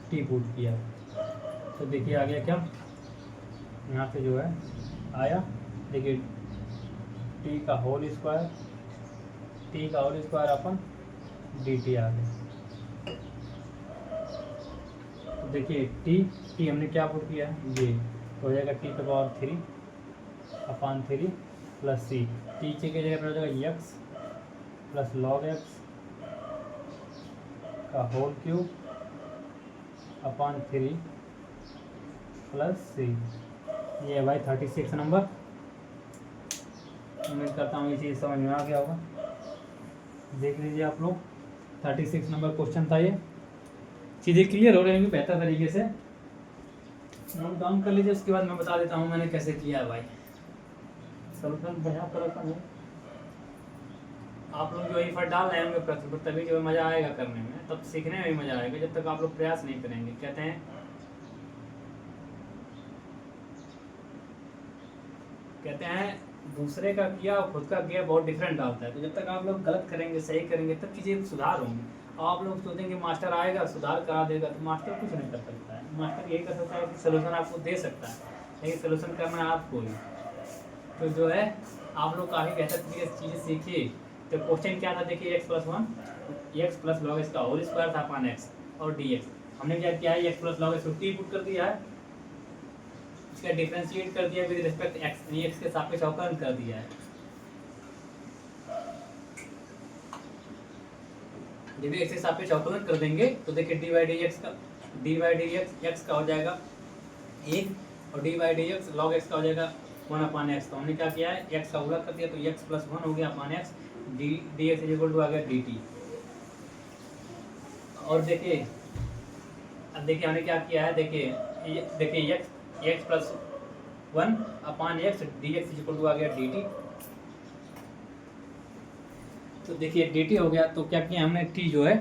t पुट किया। तो देखिए आ गया क्या, यहाँ पे जो है आया, देखिए t का होल स्क्वायर अपन dt आ गया। तो देखिए t हमने क्या पुट किया, ये हो जाएगा t पे पावर 3/3 प्लस c। t के जगह पर हो जाएगा x प्लस log x का होल क्यूब /3 प्लस c। ये है भाई 36 नंबर। उम्मीद करता हूँ ये चीज़ समझ में आ गया होगा। देख लीजिए आप लोग 36 नंबर क्वेश्चन था ये। चीज़ें क्लियर हो रही होंगी बेहतर तरीके से, नोट डाउन कर लीजिए। उसके बाद मैं बता देता हूँ मैंने कैसे किया है भाई। सॉल्यूशन बढ़िया सॉल्यूशन है। आप लोग जो एफर्ट डाल रहे होंगे प्रश्न पर, तभी जो मज़ा आएगा करने में, तब सीखने में भी मज़ा आएगा। जब तक आप लोग प्रयास नहीं करेंगे, कहते हैं दूसरे का किया और खुद का किया बहुत डिफरेंट आता है। तो जब तक आप लोग गलत करेंगे, सही करेंगे, तब चीज़ें सुधार होंगी। और आप लोग सोचेंगे मास्टर आएगा सुधार करा देगा, तो मास्टर कुछ नहीं कर सकता है। मास्टर यही कर सकता है कि सोल्यूशन आपको दे सकता है, लेकिन सोल्यूशन करना है आपको ही। तो जो है आप लोग काफ़ी बेहतर तरीके से चीज़ें सीखिए। तो क्वेश्चन क्या था देखिए, एक्स प्लस लॉग एक्स का होल स्क्वायर था अपान एक्स और डी एक्स। हमने क्या किया है, एक्स प्लस लॉग एक्स को टी पुट कर दिया है, इसका डिफरेंशिएट कर दिया विद रिस्पेक्ट एक्स, एक्स के सापेक्ष अवकलन कर दिया है। जब एक्स के सापेक्ष अवकलन कर देंगे तो देखिए डी बाई डी एक्स का हो जाएगा 1 और D by d x log x का हो जाएगा 1 अपान एक्स। तो हमने क्या किया है, एक्स का गुणा कर दिया, तो एक्स प्लस 1 हो गया upon x, d x equal to आ गया डी टी। और देखिए अब देखिए हमने क्या किया है, देखिए x plus 1 upon x d x equal to आ गया डी टी। तो देखिए डी टी हो गया, तो क्या किया हमने, टी जो है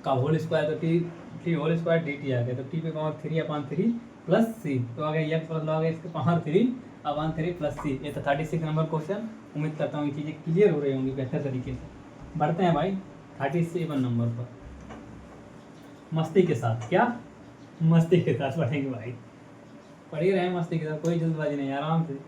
का होल स्क्वायर, तो t whole square d t आ गया, तो टी पे पावर 3 अपान 3 प्लस सी, तो आ गया एक्स प्लस लॉग एक्स के पावर 3 अपान 3 प्लस सी। ये तो 36 नंबर क्वेश्चन। उम्मीद करता हूँ ये चीज़ें क्लियर हो रही होंगी बेहतर तरीके से। बढ़ते हैं भाई 37 नंबर पर, मस्ती के साथ। क्या मस्ती के साथ पढ़ेंगे भाई, पढ़ ही रहे हैं मस्ती के साथ, कोई जल्दबाजी नहीं, आराम से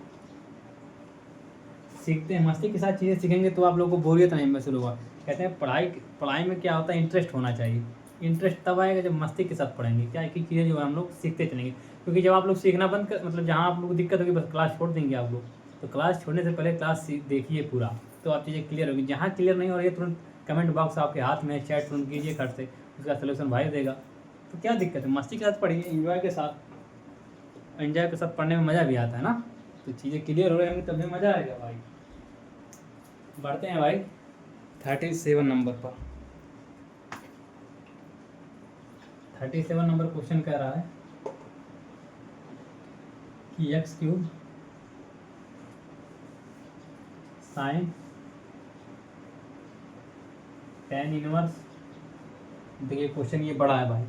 सीखते हैं। मस्ती के साथ चीज़ें सीखेंगे तो आप लोगों को बोरियत नहीं महसूस होगा। कहते हैं पढ़ाई में क्या होता है, इंटरेस्ट होना चाहिए। इंटरेस्ट तब आएगा जब मस्ती के साथ पढ़ेंगे, क्या एक ही चीज़ें जो है हम लोग सीखते चलेंगे। क्योंकि जब आप लोग सीखना बंद कर, मतलब जहाँ आप लोग को दिक्कत होगी बस क्लास छोड़ देंगे आप लोग, तो क्लास छोड़ने से पहले क्लास देखिए पूरा, तो आप चीज़ें क्लियर होगी। जहाँ क्लियर नहीं हो रही है तुरंत कमेंट बॉक्स आपके हाथ में, चैट तुरंत कीजिए खट से, उसका सलूशन भाई देगा। तो क्या दिक्कत है, मस्ती के साथ पढ़िए, एंजॉय के साथ पढ़ने में मज़ा भी आता है ना। तो चीज़ें क्लियर हो रही होंगी तभी मज़ा आएगा भाई। बढ़ते हैं भाई 37 नंबर पर। 37 नंबर क्वेश्चन कह रहा है कि x cube sign tan inverse. देखिए क्वेश्चन ये बड़ा है भाई,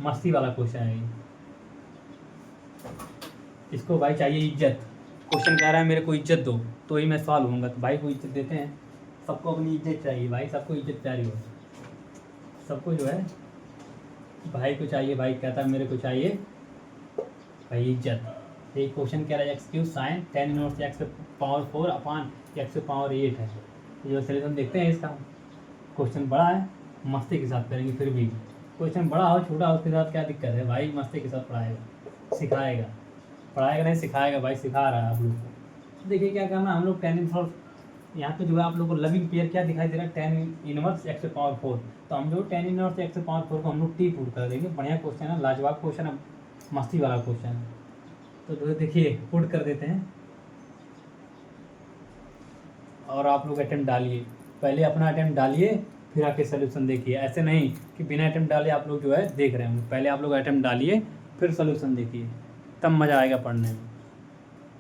मस्ती वाला क्वेश्चन है ये, इसको भाई चाहिए इज्जत। क्वेश्चन कह रहा है मेरे को इज्जत दो तो ही मैं सवाल होऊंगा, तो भाई को इज्जत देते हैं। सबको अपनी इज्जत चाहिए भाई, सबको इज्जत प्यारी हो, सबको जो है भाई को चाहिए। भाई कहता है मेरे को चाहिए भाई इज्जत। एक क्वेश्चन कह रहा है x cube sign tan inverse x power 4 अपान एक्स पावर 8 है। जो सॉल्यूशन देखते हैं इसका। क्वेश्चन बड़ा है, मस्ती के साथ करेंगे। फिर भी क्वेश्चन बड़ा हो छोटा हो उसके साथ क्या दिक्कत है भाई, मस्ती के साथ पढ़ाएगा, सिखाएगा, पढ़ाएगा नहीं सिखाएगा भाई, सिखा रहा है आप लोग को। देखिए क्या करना, हम लोग tan इनवर्स, यहाँ पे जो है आप लोग को लविंग पेयर क्या दिखाई दे रहा है, tan इनवर्स एक्स पावर 4। तो हम जो tan इनवर्स एक्स पावर 4 को हम लोग टी पुट कर देंगे। बढ़िया क्वेश्चन है, लाजवाब क्वेश्चन है, मस्ती वाला क्वेश्चन है। तो जो देखिए पुट कर देते हैं और आप लोग अटेम्प्ट डालिए, पहले अपना अटेम्प्ट डालिए फिर आके सोल्यूशन देखिए। ऐसे नहीं कि बिना अटेम्प्ट डाले आप लोग जो है देख रहे होंगे, पहले आप लोग अटेम्प्ट डालिए फिर सोल्यूशन देखिए, तब मज़ा आएगा पढ़ने में।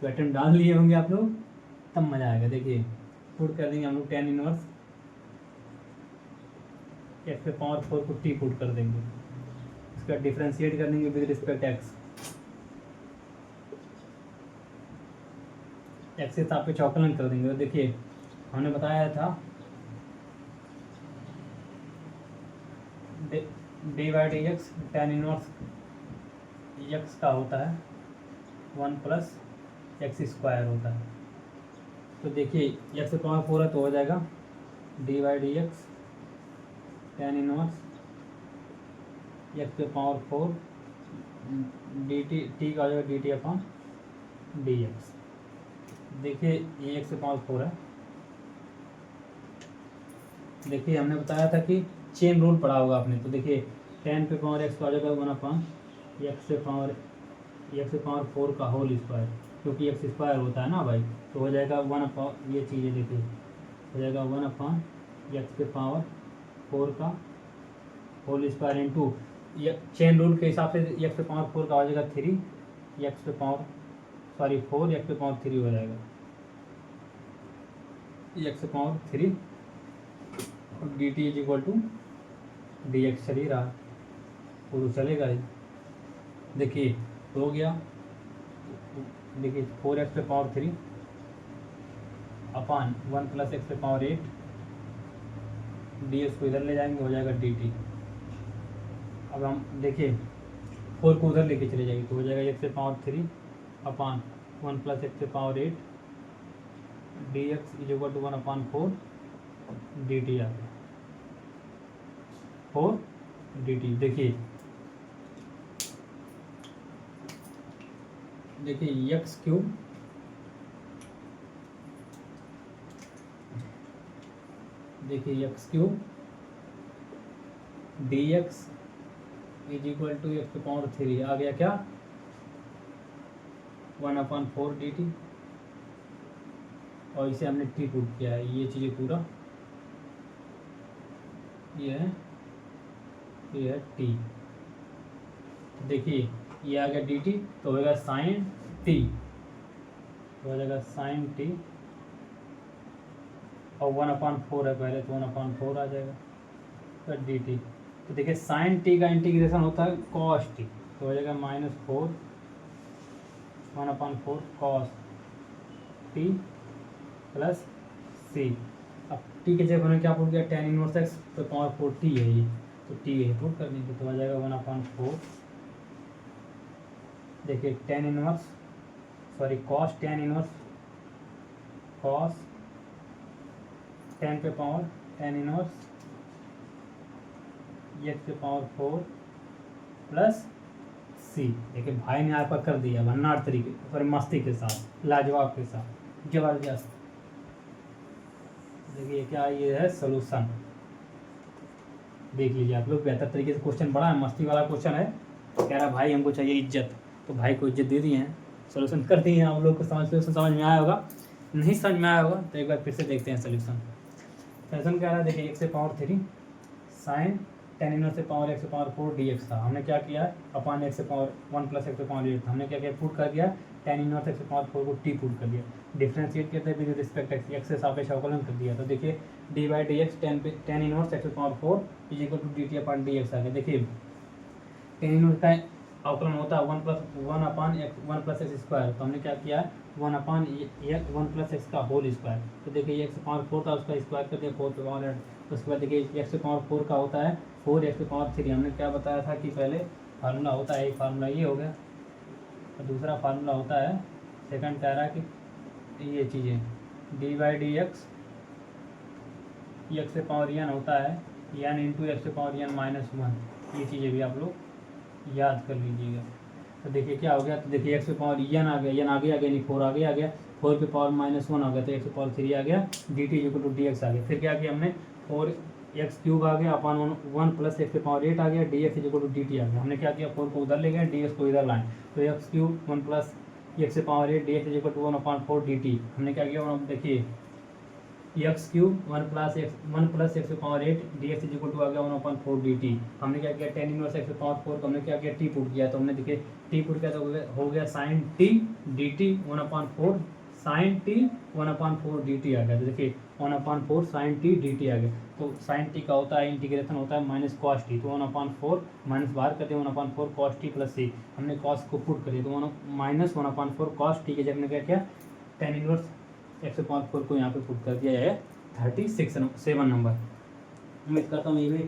तो अटेम्प्ट डाल लिए होंगे आप लोग तब मज़ा आएगा। देखिए पुट कर देंगे हम लोग tan इनवर्स एक्स पे पावर 4 को टी पुट कर देंगे, इसका डिफ्रेंशिएट कर देंगे विद रिस्पेक्ट एक्स के सापेक्ष अवकलन कर देंगे। तो देखिए हमने बताया था D by d x tan inverse x का होता है 1 प्लस एक्स स्क्वायर होता है। तो देखिए एक्स पावर 4 है तो हो जाएगा D by d x tan inverse x पे पावर 4 डी टी का हो जाएगा d t upon d x. देखिए ये एक्स पे पावर 4 है। देखिए हमने बताया था कि चेन रूल पढ़ा होगा आपने, तो देखिए tan पे पावर एक्स का हो जाएगा 1 अपॉन एक्स पे पावर 4 का होल स्क्वायर, क्योंकि एक्स स्क्वायर होता है ना भाई, तो हो जाएगा 1 अपॉन, ये चीज़ें देखिए हो जाएगा 1 अपॉन एक्स पे पावर 4 का whole square into chain rule के हिसाब से एक्स पे पावर 4 का हो जाएगा 3 एक्स पे पावर 4 एक्स पे पावर 3 हो जाएगा, एक्स पे पावर 3 और d t is equal to d x चल ही रहा, वो तो चलेगा ही। देखिए हो गया, देखिए 4x पे पावर 3 अपान 1 प्लस एक्स पे पावर 8 डी एक्स को इधर ले जाएंगे, हो जाएगा डी टी। अब हम देखिए 4 को उधर लेके चले जाएंगे तो हो जाएगा एक्स पे पावर 3 अपान 1 प्लस एक्स पे power 8 d x is equal to 1 upon 4 d t आ गया 4 डी टी। देखिए x cube d x is equal to x पे पावर 3 आ गया क्या 1 अपान 4 डी टी, और इसे हमने टी पुट किया है, ये चीज़ें पूरा ये है टी। देखिए ये आ गया डी टी तो होगा साइन टी, तो हो जाएगा साइन टी, और 1 अपान 4 है पहले तो 1 अपान 4 आ जाएगा तो डी टी। तो देखिए साइन टी का इंटीग्रेशन होता है कॉस टी, तो हो जाएगा -4 1 अपान 4 कॉस टी प्लस सी। अब टी के जगह हमने क्या पुट किया tan इनवर्स एक्स तो पावर 4 टी है ये, तो टी यही पुट कर देंगे तो आ जाएगा 1 अपान 4। देखिए tan inverse sorry cos tan inverse cos 10 पे पावर tan इनवर्स एक्स पे पावर 4 प्लस सी। देखिए भाई ने यहाँ पर कर दिया भन्नाट तरीके सॉरी मस्ती के साथ, लाजवाब के साथ, जबरदस्त। देखिए क्या ये है सोल्यूशन, देख लीजिए आप लोग बेहतर तरीके से। क्वेश्चन बड़ा है, मस्ती वाला क्वेश्चन है, कह रहा भाई हमको चाहिए इज्जत, तो भाई को इज्जत दे दिए हैं, सोल्यूशन कर दिए हैं। आप लोग को समझ में आया होगा, नहीं समझ में आया होगा तो एक बार फिर से देखते हैं सोल्यूशन। सोल्यूशन क्या रहा है देखिए एक्स से पावर 3 साइन tan इनवर्स से पावर एक्स से पावर 4 डी एक्स था, हमने क्या किया अपान एक्स से पावर 1 प्लस एक्स से पावर 8 हमने क्या किया पुट कर दिया tan इनवर्स एक्स से पावर 4 को टी पुट कर दिया, डिफरेंशिएट करते हैं विद रिस्पेक्ट एक्स, एक्स से सापेक्ष अवकलन कर दिया। तो देखिए d by d x tan inverse x से power 4 is equal to d t upon d x आ गया। देखिए tan इनवर्स का अवकलन होता है 1 upon x 1 plus x square, तो हमने क्या किया 1 अपान 1 प्लस एक्स का होल स्क्वायर। तो देखिए एक्स पावर 4 था उसका स्क्वायर कर दिया 4 पे पावर 8। उसके बाद देखिए एक्स पावर 4 का होता है 4 एक्स पावर 3, हमने क्या बताया था कि पहले फार्मूला होता है, एक फार्मूला ये हो गया और दूसरा फार्मूला होता है सेकंड कह रहा है कि ये चीज़ें डी बाई डी एक्स से पावर एन होता है एन इंटू एक्स से पावर एन -1, ये चीज़ें भी आप लोग याद कर लीजिएगा। तो देखिए क्या हो गया, तो देखिए एक्स पे पावर एन आ गया, एन आगे आ गया नहीं 4 आगे आ गया, 4 पे पावर -1 आ गया तो एक्स पे पावर 3 आ गया, d t equal to d x आ गया। फिर क्या किया हमने 4 एक्स क्यूब आ गया अपान 1 प्लस एक्स पे पावर 8 आ गया, d x equal to d t आ गया। हमने क्या किया 4 को उधर ले गए, डी एक्स को इधर लाएं, तो एक्स क्यूब 1 प्लस एक्स से power 8 d x equal to 1 upon 4 d t. हमने क्या किया देखिए एक्स क्यूब 1 प्लस एक्स पे power 8 d x equal to आ गया 1 अपान 4 डी टी। हमने क्या किया tan इनवर्स एक्स पे पावर 4 को हमने क्या किया टी पुट किया, तो हमने देखिए टी पुट किया तो हो गया sign T D T 1 upon 4 sign T 1 upon 4 d t आ गया। तो देखिए 1 upon 4 sign T D t आ गया। तो साइन टी का होता है इंटीग्रेशन होता है माइनस कॉस टी, तो 1 अपान 4 माइनस बाहर करते हैं 1 अपान 4 कॉस टी प्लस सी। हमने कॉस को पुट कर दिया तो -1 अपान 4 कॉस टी के जगह हमने क्या किया tan इनवर्स एक्स पावर 4 को यहाँ पे पुट कर दिया है 37 नंबर। उम्मीद करता हूँ ये भी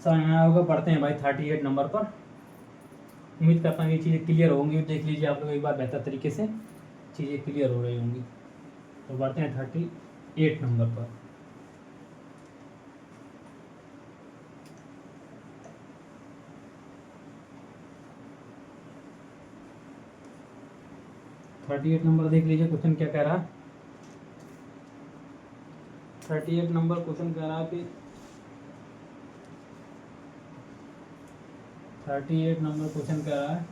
समझ में आया होगा। बढ़ते हैं भाई 38 नंबर पर। उम्मीद करता हूँ ये चीज़ें क्लियर होंगी, देख लीजिए आप लोग एक बार बेहतर तरीके से चीज़ें क्लियर हो रही होंगी। तो बढ़ते हैं 38 नंबर पर। नंबर देख लीजिए क्वेश्चन क्या कह रहा है। 38 नंबर क्वेश्चन कह रहा है कि 38 नंबर क्वेश्चन कह रहा है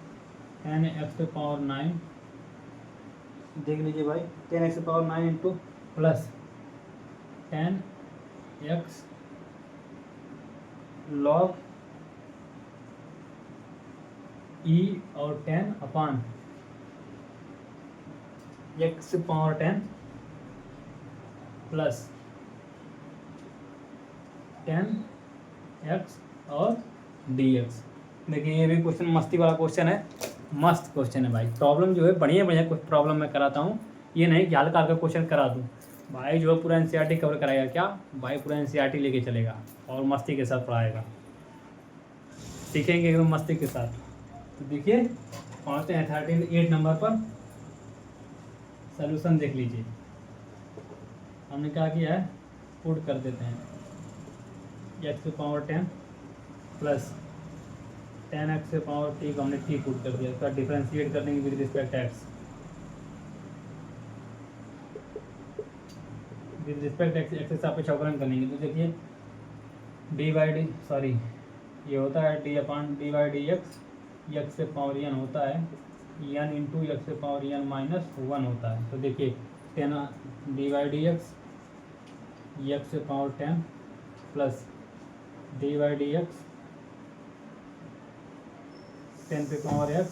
tan x पे पावर 9, देख लीजिए भाई tan x पे power 9 into plus tan x log e और 10 अपान x पावर 10 प्लस 10x और dx। देखिए ये भी क्वेश्चन मस्ती वाला क्वेश्चन है, मस्त क्वेश्चन है भाई। प्रॉब्लम जो है बढ़िया बढ़िया कुछ प्रॉब्लम मैं कराता हूँ, ये नहीं कि हल्का हल्का क्वेश्चन करा दूँ। भाई जो है पूरा एनसीईआरटी कवर कराएगा क्या भाई, पूरा एनसीईआरटी लेके चलेगा और मस्ती के साथ पढ़ाएगा, सीखेंगे एकदम मस्ती के साथ। तो देखिए पहुँचते हैं 38 नंबर पर। सॉल्यूशन देख लीजिए, हमने क्या किया है, पुट कर देते हैं x की पावर 10 प्लस 10x की पावर t को हमने t पुट कर दिया, उसका डिफ्रेंशिएट कर देंगे with respect x, with respect x के साथ पे अवकलन करेंगे। तो देखिए ये होता है d/dx, x से पावर n होता है n इंटू x से पावर n माइनस 1 होता है। तो देखिए 10 d/dx x से पावर 10 प्लस d/dx 10 पे पावर x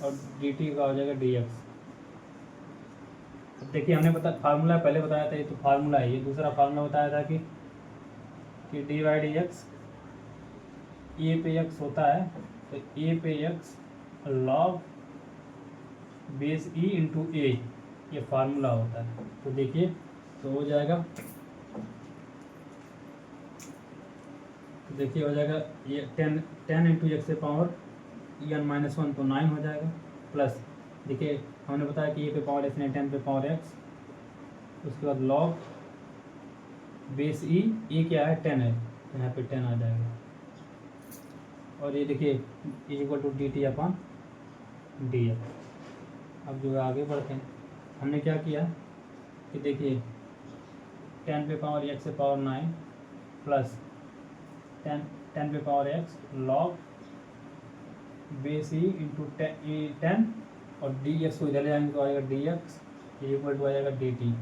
और dt का हो जाएगा dx। अब देखिए हमने फार्मूला पहले बताया था, ये तो फार्मूला है, ये दूसरा फार्मूला बताया था कि d/dx a पे x होता है, तो a पे x log base e into a, ये फार्मूला होता है। तो देखिए तो हो जाएगा, तो देखिए हो जाएगा ये 10 इंटू एक्स से पावर n माइनस 1 तो 9 हो जाएगा, प्लस देखिए हमने बताया कि ए पे पावर x ने 10 पे पावर x, उसके बाद log बेस ई, ए क्या है 10 है, यहाँ पे 10 आ जाएगा, और ये देखिए equal to d t upon d x. अब जो है आगे बढ़ते हैं, हमने क्या किया कि देखिए 10 पे पावर x से पावर 9 प्लस 10 पे power x log base E into 10 और डी एक्स को इधर ले जाएंगे तो आएगा डी एक्स इक्वल टू आ जाएगा डी टी।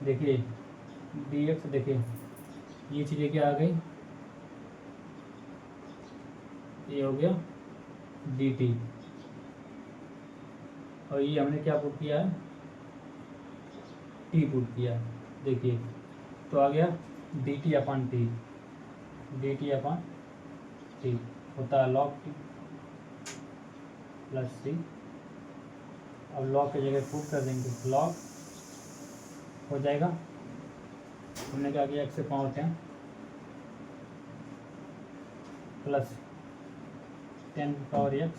देखिए डी एक्स, देखिए ये चीज़ें क्या आ गई, ये हो गया डी टी, और ये हमने क्या पुट किया है, टी पुट किया है। देखिए तो आ गया d t upon T, D t upon T होता है लॉग टी प्लस सी। अब लॉग की जगह पुट कर देंगे, लॉग हो जाएगा, हमने क्या किया x से power 10 plus 10 power x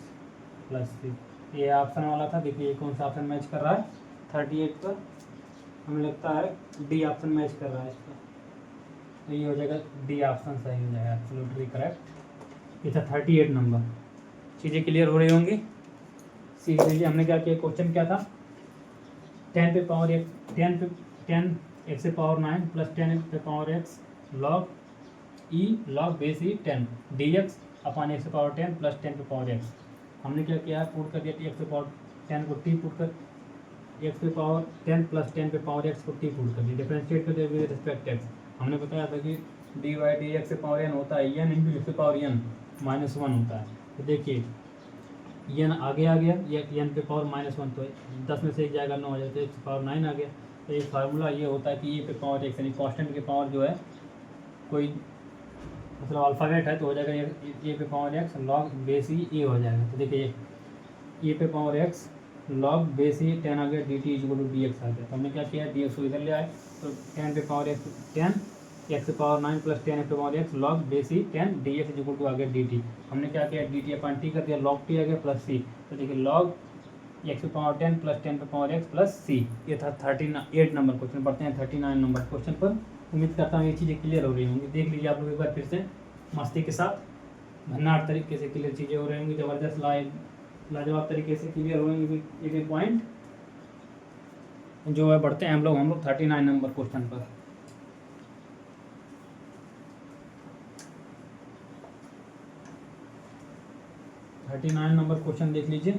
plus c, ये ऑप्शन वाला था। देखिए ये कौन सा ऑप्शन मैच कर रहा है 38 पर, हमें लगता है डी ऑप्शन मैच कर रहा है इसका, तो ये हो जाएगा डी ऑप्शन सही हो जाएगा, एब्सोल्युटली करेक्ट। ये था 38 नंबर। चीज़ें क्लियर हो रही होंगी, सीख लीजिए। हमने क्या किया, क्वेश्चन क्या था, 10 पे पावर x 10 x से पावर 9 प्लस 10 पे power x log e log base e 10 dx upon x से पावर 10 प्लस 10 पे पावर x। हमने क्या किया है, पुट कर दिया x पे पावर 10 को t पुट कर, x पे पावर 10 प्लस 10 पे पावर x को t पुट कर दिया, डिफरेंशिएट कर दिया विद रिस्पेक्ट x। हमने बताया था कि dy/dx से पावर n होता है n इंटू x से पावर n माइनस 1 होता है। तो देखिए n आगे आ गया, ये n पे पावर माइनस 1, तो 10 में से 1 जाएगा 9 हो जाता है, x पावर 9 आ गया। तो ये फार्मूला ये होता है कि ए पे पावर x यानी कांस्टेंट के पावर जो है कोई मतलब अल्फ़ाबेट है तो हो जाएगा ए पे power x log base e a हो जाएगा। तो देखिए ए पे power x log base e 10 आ गया, d t equal to d x आ गया। तो हमने क्या किया, डी एक्स को इधर ले आए, तो 10 पे power x 10 x power 9 plus 10 पे power x log base e 10 d x equal to आ गया डी टी। हमने क्या किया, डी टी अपॉन टी कर दिया, log टी आ गया प्लस सी। तो देखिए log x पे पावर 10 प्लस 10 पे पावर x प्लस सी। ये था 38 नंबर क्वेश्चन। बढ़ते हैं 39 नंबर क्वेश्चन पर। उम्मीद करता हूँ ये चीज़ें क्लियर हो रही होंगी। देख लीजिए आप लोग एक बार फिर से मस्ती के साथ, भन्नाट तरीके से क्लियर चीज़ें हो रही होंगी, ज़बरदस्त लाजवाब तरीके से क्लियर हो होंगी एक एक पॉइंट जो है। बढ़ते हैं हम लोग 39 नंबर क्वेश्चन पर। नंबर क्वेश्चन देख लीजिए।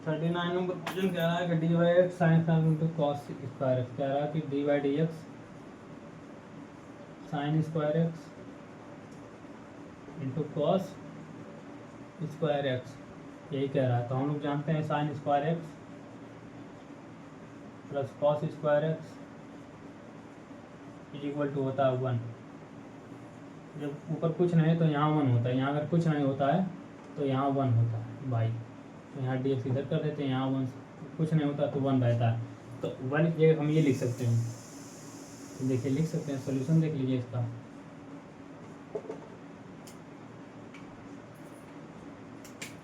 39 नंबर क्वेश्चन कह रहा है कि d by x sine into cos square x, कह रहा है कि d by d x sine square x into cos square x, यही कह रहा है। तो हम लोग जानते हैं sine square x plus cos square x is equal to होता है 1। जब ऊपर कुछ नहीं है तो यहाँ 1 होता है, यहाँ अगर कुछ नहीं होता है तो यहाँ 1 होता है बाई। तो यहाँ डी एक्स इधर कर देते हैं, यहाँ 1 कुछ नहीं होता तो 1 रहता है। तो 1 की जगह हम ये लिख सकते हैं, तो देखिए लिख सकते हैं, सोल्यूशन देख लीजिए इसका।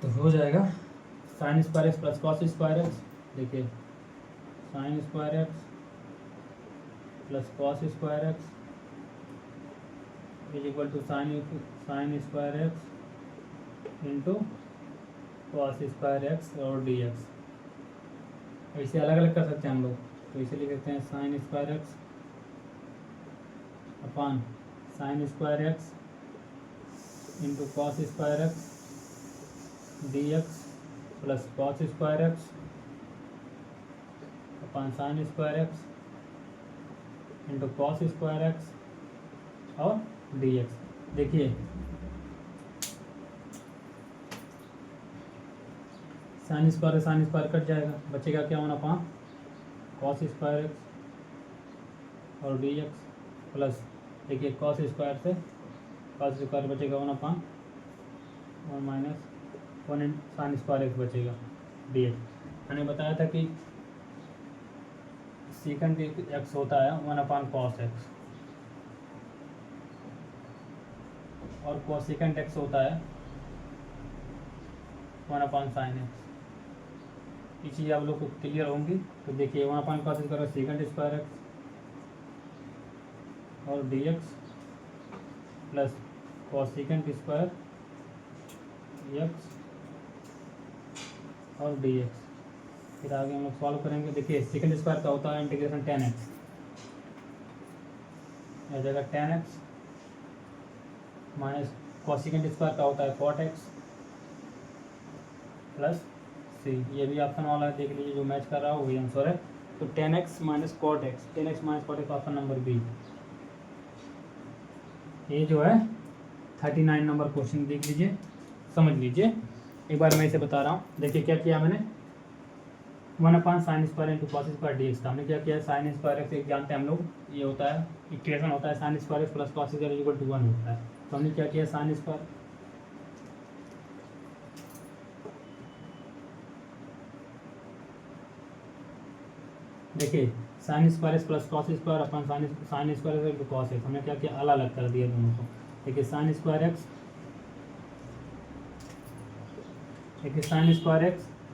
तो हो जाएगा sine square x plus cos square x. देखिए sine square x plus cos square x is equal to sine square x into cos square x और डी एक्स। ऐसे अलग अलग कर सकते हैं हम लोग, तो इसे लिख सकते हैं sine square x upon sine square x into cos square x d x plus cos square x upon sine square x into cos square x और डी एक्स। देखिए साइन स्क्वायर कट जाएगा, बचेगा क्या 1 अपॉन कॉस स्क्वायर एक्स और d x plus देखिए cos square से cos square बचेगा 1 upon 1 minus 1 इन sign square x बचेगा डी एक्स। मैंने बताया था कि सेकंड एक्स होता है 1 अपॉन कॉस एक्स और कोसेकेंट एक्स होता है 1 अपॉन साइन एक्स। ये चीज़ आप लोग को क्लियर होंगी। तो देखिए 1 upon cos square secant square x और d x plus cosecant square x और डी एक्स। फिर आगे हम लोग सॉल्व करेंगे। देखिए सेकंड स्क्वायर का होता है इंटीग्रेशन tan x, आ जाएगा tan x minus cosecant square का होता है cot x प्लस c। ये भी ऑप्शन वाला है, देख लीजिए जो मैच कर रहा हो वही आंसर है। तो tan x माइनस cot x option number B. ये जो है 39 नंबर क्वेश्चन देख लीजिए, समझ लीजिए। एक बार मैं इसे बता रहा हूँ। देखिए क्या किया मैंने, 1 upon sine square into cos square D x था। हमने क्या किया, साइन स्क्वायर एक्स एक जानते हैं हम लोग, ये होता है इक्वेशन होता है sine square x plus cos square equal to 1 होता है। तो हमने क्या किया, साइन स्क्वायर देखिए sine square x plus cos square upon sine square x cos x, हमने क्या किया अलग अलग कर दिया दोनों को। देखिए sine square x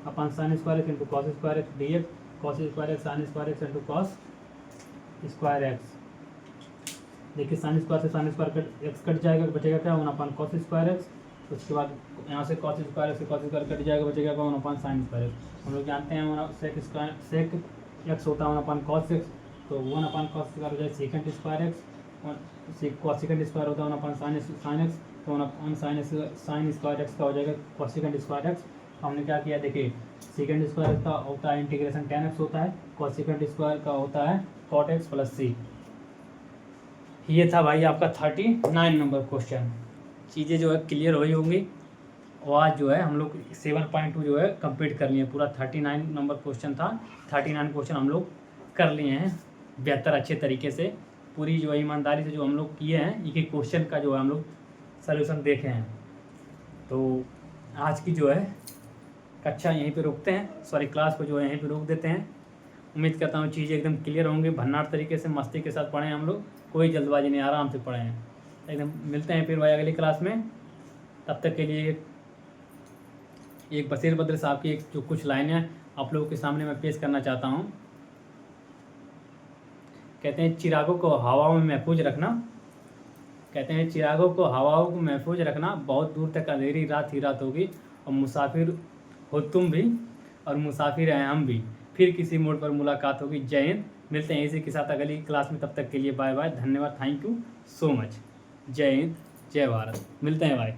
upon sine square x into cos square x d x, cos square x sine square x into cos square x. देखिए साइन स्क्वायर से साइन स्क्वायर एक्स कट जाएगा, बचेगा क्या 1 अपन कॉस स्क्वायर एक्स। उसके बाद यहाँ से cos square से कॉस स्क्वायर कट जाएगा, बचेगा 1 अपन साइन स्क्वायर एक्स। हम लोग जानते हैं सेक एक्स होता है 1 अपन कॉस एक्स, तो 1 अपन कॉस स्क्वायर हो जाए सेकंड स्क्वायर एक्स, कॉसेकेंट स्क्वायर होता है 1 अपन साइन एक्स, तो 1 अपन साइन स्क्वायर एक्स का हो जाएगा कॉसेकेंट स्क्वायर एक्स। हमने क्या किया, देखिए सेकंड स्क्वायर का होता है इंटीग्रेशन tan x होता है, कॉसेकेंट स्क्वायर का होता है cot x प्लस c। ये था भाई आपका 39 नंबर क्वेश्चन। चीज़ें जो है क्लियर हुई होंगी। और आज जो है हम लोग 7.2 जो है कंप्लीट कर लिए। पूरा 39 नंबर क्वेश्चन था, 39 क्वेश्चन हम लोग कर लिए हैं बेहतर अच्छे तरीके से। पूरी जो है ईमानदारी से जो हम लोग किए हैं, एक एक क्वेश्चन का जो है हम लोग सलूशन देखे हैं। तो आज की जो है कक्षा यहीं पे रोकते हैं, सॉरी क्लास को जो है यहीं पे रोक देते हैं। उम्मीद करता हूँ चीज़ें एकदम क्लियर होंगी, भन्नाट तरीके से मस्ती के साथ पढ़ें हम लोग, कोई जल्दबाजी नहीं, आराम से पढ़ें एकदम। मिलते हैं फिर भाई अगली क्लास में। तब तक के लिए एक बशीर बद्र साहब की एक जो कुछ लाइनें आप लोगों के सामने मैं पेश करना चाहता हूँ। कहते हैं चिरागों को हवाओं में महफूज रखना, बहुत दूर तक अंधेरी रात ही रात होगी, और मुसाफिर हो तुम भी और मुसाफिर हैं हम भी, फिर किसी मोड़ पर मुलाकात होगी। जय हिंद। मिलते हैं इसी के साथ अगली क्लास में, तब तक के लिए बाय बाय, धन्यवाद, थैंक यू सो मच। जय हिंद, जय भारत, मिलते हैं भाई।